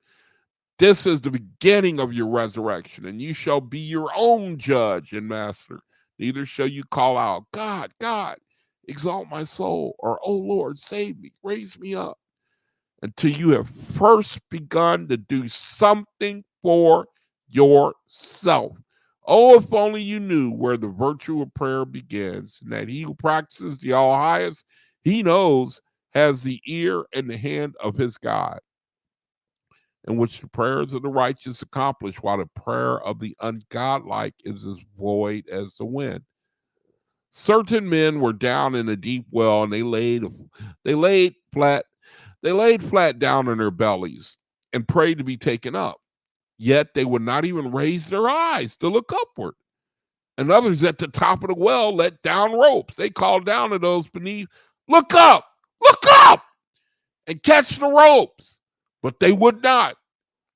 This is the beginning of your resurrection, and you shall be your own judge and master. Neither shall you call out, God, God, exalt my soul, or, oh Lord, save me, raise me up. until you have first begun to do something for yourself. Oh, if only you knew where the virtue of prayer begins, and that he who practices the all highest, he knows, has the ear and the hand of his God, in which the prayers of the righteous accomplish, while the prayer of the ungodlike is as void as the wind. Certain men were down in a deep well, and they laid flat down on their bellies and prayed to be taken up. Yet they would not even raise their eyes to look upward. And others at the top of the well let down ropes. They called down to those beneath, look up, and catch the ropes. But they would not.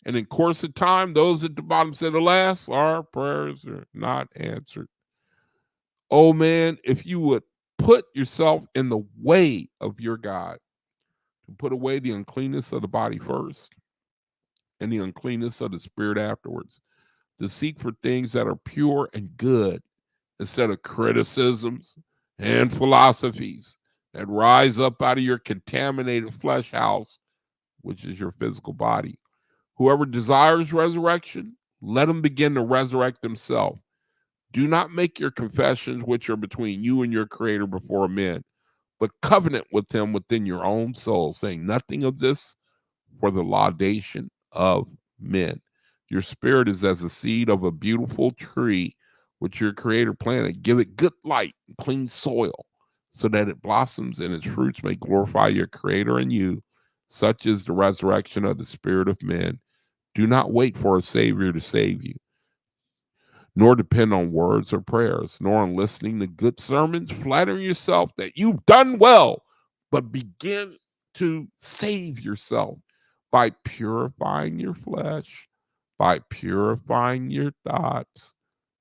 And in course of time, those at the bottom said, alas, our prayers are not answered. Oh man, if you would put yourself in the way of your God, to put away the uncleanness of the body first and the uncleanness of the spirit afterwards, to seek for things that are pure and good instead of criticisms and philosophies that rise up out of your contaminated flesh house, which is your physical body. Whoever desires resurrection, let him begin to resurrect himself. Do not make your confessions, which are between you and your Creator, before men, but covenant with him within your own soul, saying nothing of this for the laudation of men. Your spirit is as the seed of a beautiful tree which your Creator planted. Give it good light and clean soil, so that it blossoms and its fruits may glorify your Creator in you. Such is the resurrection of the spirit of men. Do not wait for a Savior to save you, nor depend on words or prayers, nor on listening to good sermons, flattering yourself that you've done well, but begin to save yourself by purifying your flesh, by purifying your thoughts,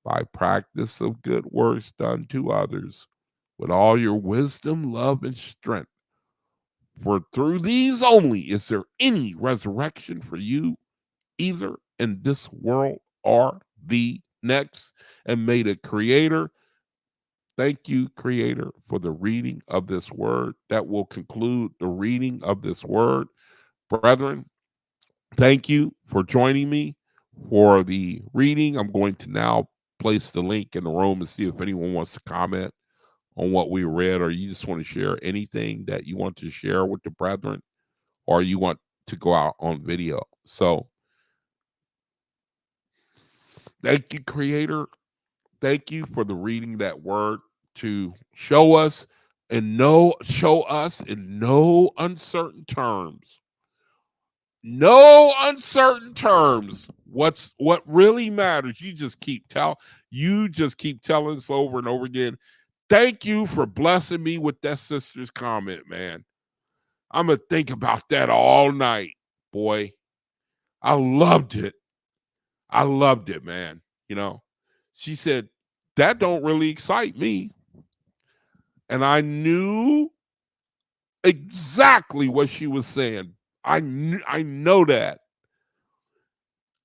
by practice of good works done to others, with all your wisdom, love, and strength. For through these only is there any resurrection for you, either in this world or the next. And may the Creator, thank you, Creator, for the reading of this word. That will conclude the reading of this word. Brethren, thank you for joining me for the reading. I'm going to now place the link in the room and see if anyone wants to comment on what we read, or you just want to share anything that you want to share with the brethren, or you want to go out on video. So thank you, Creator. Thank you for the reading that word to show us in no uncertain terms. No uncertain terms. What really matters. You just keep telling us over and over again. Thank you for blessing me with that sister's comment, man. I'm gonna think about that all night, boy. I loved it. I loved it, man. You know, she said, that don't really excite me. And I knew exactly what she was saying. I know that.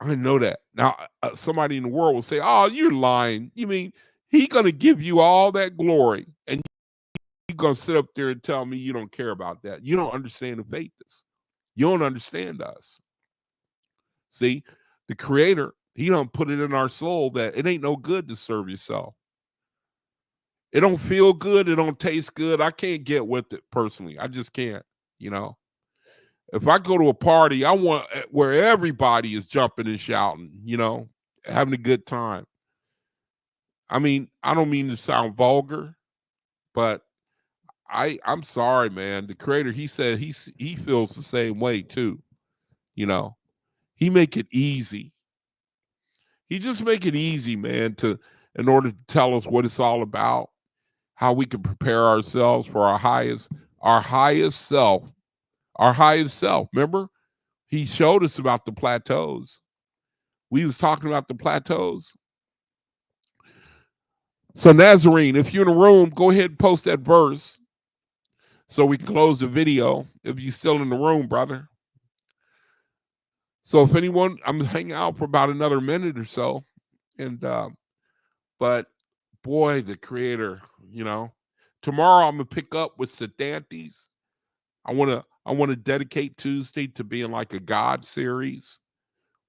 I know that. Now, somebody in the world will say, oh, you're lying. You mean he going to give you all that glory, and you're going to sit up there and tell me you don't care about that? You don't understand the faith. You don't understand us. See, the Creator, he don't put it in our soul that it ain't no good to serve yourself. It don't feel good. It don't taste good. I can't get with it personally. I just can't, you know. If I go to a party, I want where everybody is jumping and shouting, you know, having a good time. I mean, I don't mean to sound vulgar, but I'm sorry, man. The Creator, he said he feels the same way too. You know, he make it easy. He just make it easy, man, in order to tell us what it's all about, how we can prepare ourselves for our highest self, our highest self. Remember, he showed us about the plateaus. We was talking about the plateaus. So Nazarene, if you're in the room, go ahead and post that verse so we can close the video if you're still in the room, brother. So if anyone, I'm hanging out for about another minute or so. And but boy, the Creator, you know, tomorrow I'm gonna pick up with Sedantes. I want I want to dedicate Tuesday to being like a God series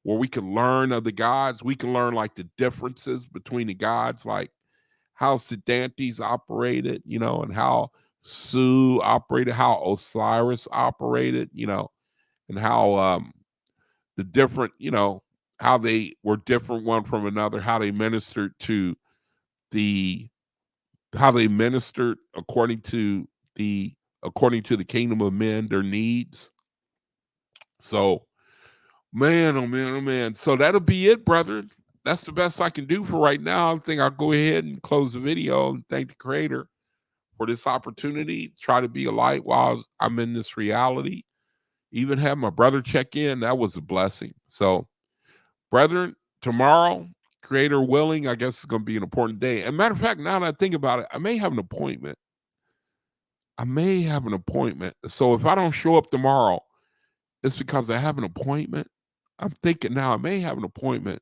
where we can learn of the gods. We can learn like the differences between the gods, like how Sidantes operated, and how Su operated, how Osiris operated, and how the different, how they were different one from another, how they ministered to the how they ministered the according to the kingdom of men, their needs. So, man, oh man, oh man. So that'll be it, brother. That's the best I can do for right now. I think I'll go ahead and close the video and thank the creator for this opportunity. Try to be a light while I'm in this reality. Even have my brother check in. That was a blessing. So, brethren, tomorrow, creator willing, I guess it's going to be an important day. And matter of fact, now that I think about it, I may have an appointment. So if I don't show up tomorrow, it's because I have an appointment. I'm thinking now I may have an appointment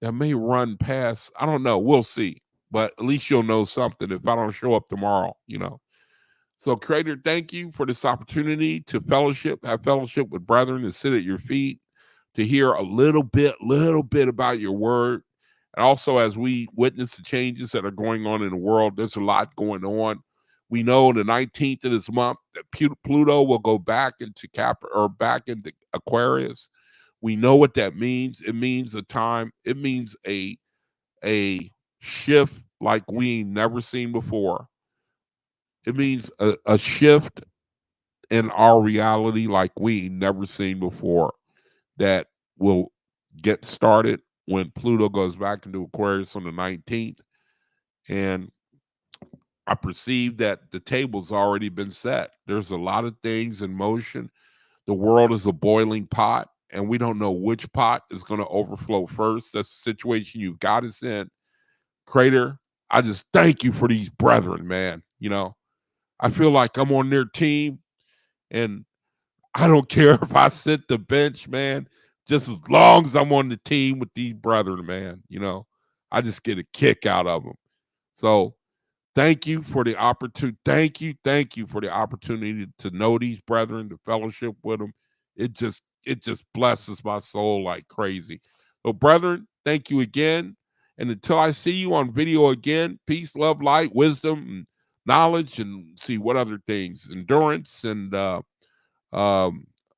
that may run past. I don't know. We'll see. But at least you'll know something if I don't show up tomorrow, So, Creator, thank you for this opportunity to have fellowship with brethren, and sit at your feet to hear a little bit about your word. And also, as we witness the changes that are going on in the world, there's a lot going on. We know the 19th of this month that Pluto will go back into back into Aquarius. We know what that means. It means it means a shift like we ain't never seen before. It means a shift in our reality like we ain't never seen before that will get started when Pluto goes back into Aquarius on the 19th. And I perceive that the table's already been set. There's a lot of things in motion. The world is a boiling pot, and we don't know which pot is going to overflow first. That's the situation you got us in. Creator, I just thank you for these brethren, man. I feel like I'm on their team, and I don't care if I sit the bench, man, just as long as I'm on the team with these brethren, man. I just get a kick out of them. So thank you for the opportunity. Thank you for the opportunity to know these brethren, to fellowship with them. It just blesses my soul like crazy. So, brethren, thank you again. And until I see you on video again, peace, love, light, wisdom, and knowledge, and see what other things, endurance, and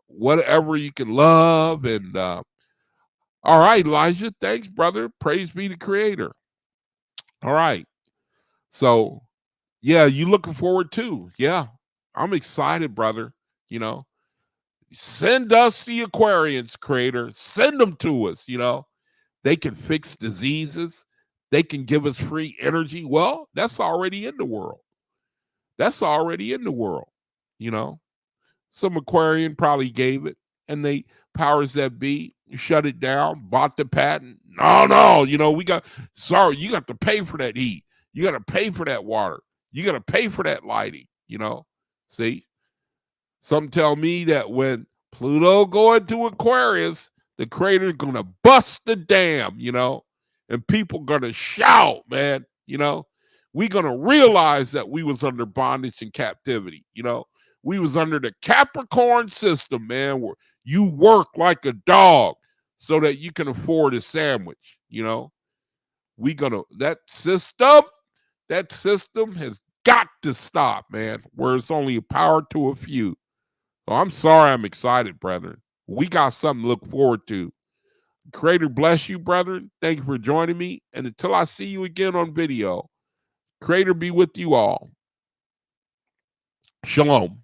whatever you can love. And all right, Elijah, thanks, brother. Praise be the Creator. All right. So, yeah, you looking forward to? Yeah, I'm excited, brother. Send us the Aquarians, Creator. Send them to us. They can fix diseases. They can give us free energy. Well, that's already in the world. Some Aquarian probably gave it, and they powers that be shut it down, bought the patent. No, you got to pay for that heat. You got to pay for that water. You got to pay for that lighting. See, some tell me that when Pluto go into Aquarius, the Creator's gonna bust the dam, and people gonna shout, man. We gonna realize that we was under bondage and captivity. We was under the Capricorn system, man, where you work like a dog so that you can afford a sandwich. That system has got to stop, man, where it's only a power to a few. So I'm sorry, I'm excited, brethren. We got something to look forward to. Creator bless you, brethren. Thank you for joining me. And until I see you again on video, Creator be with you all. Shalom.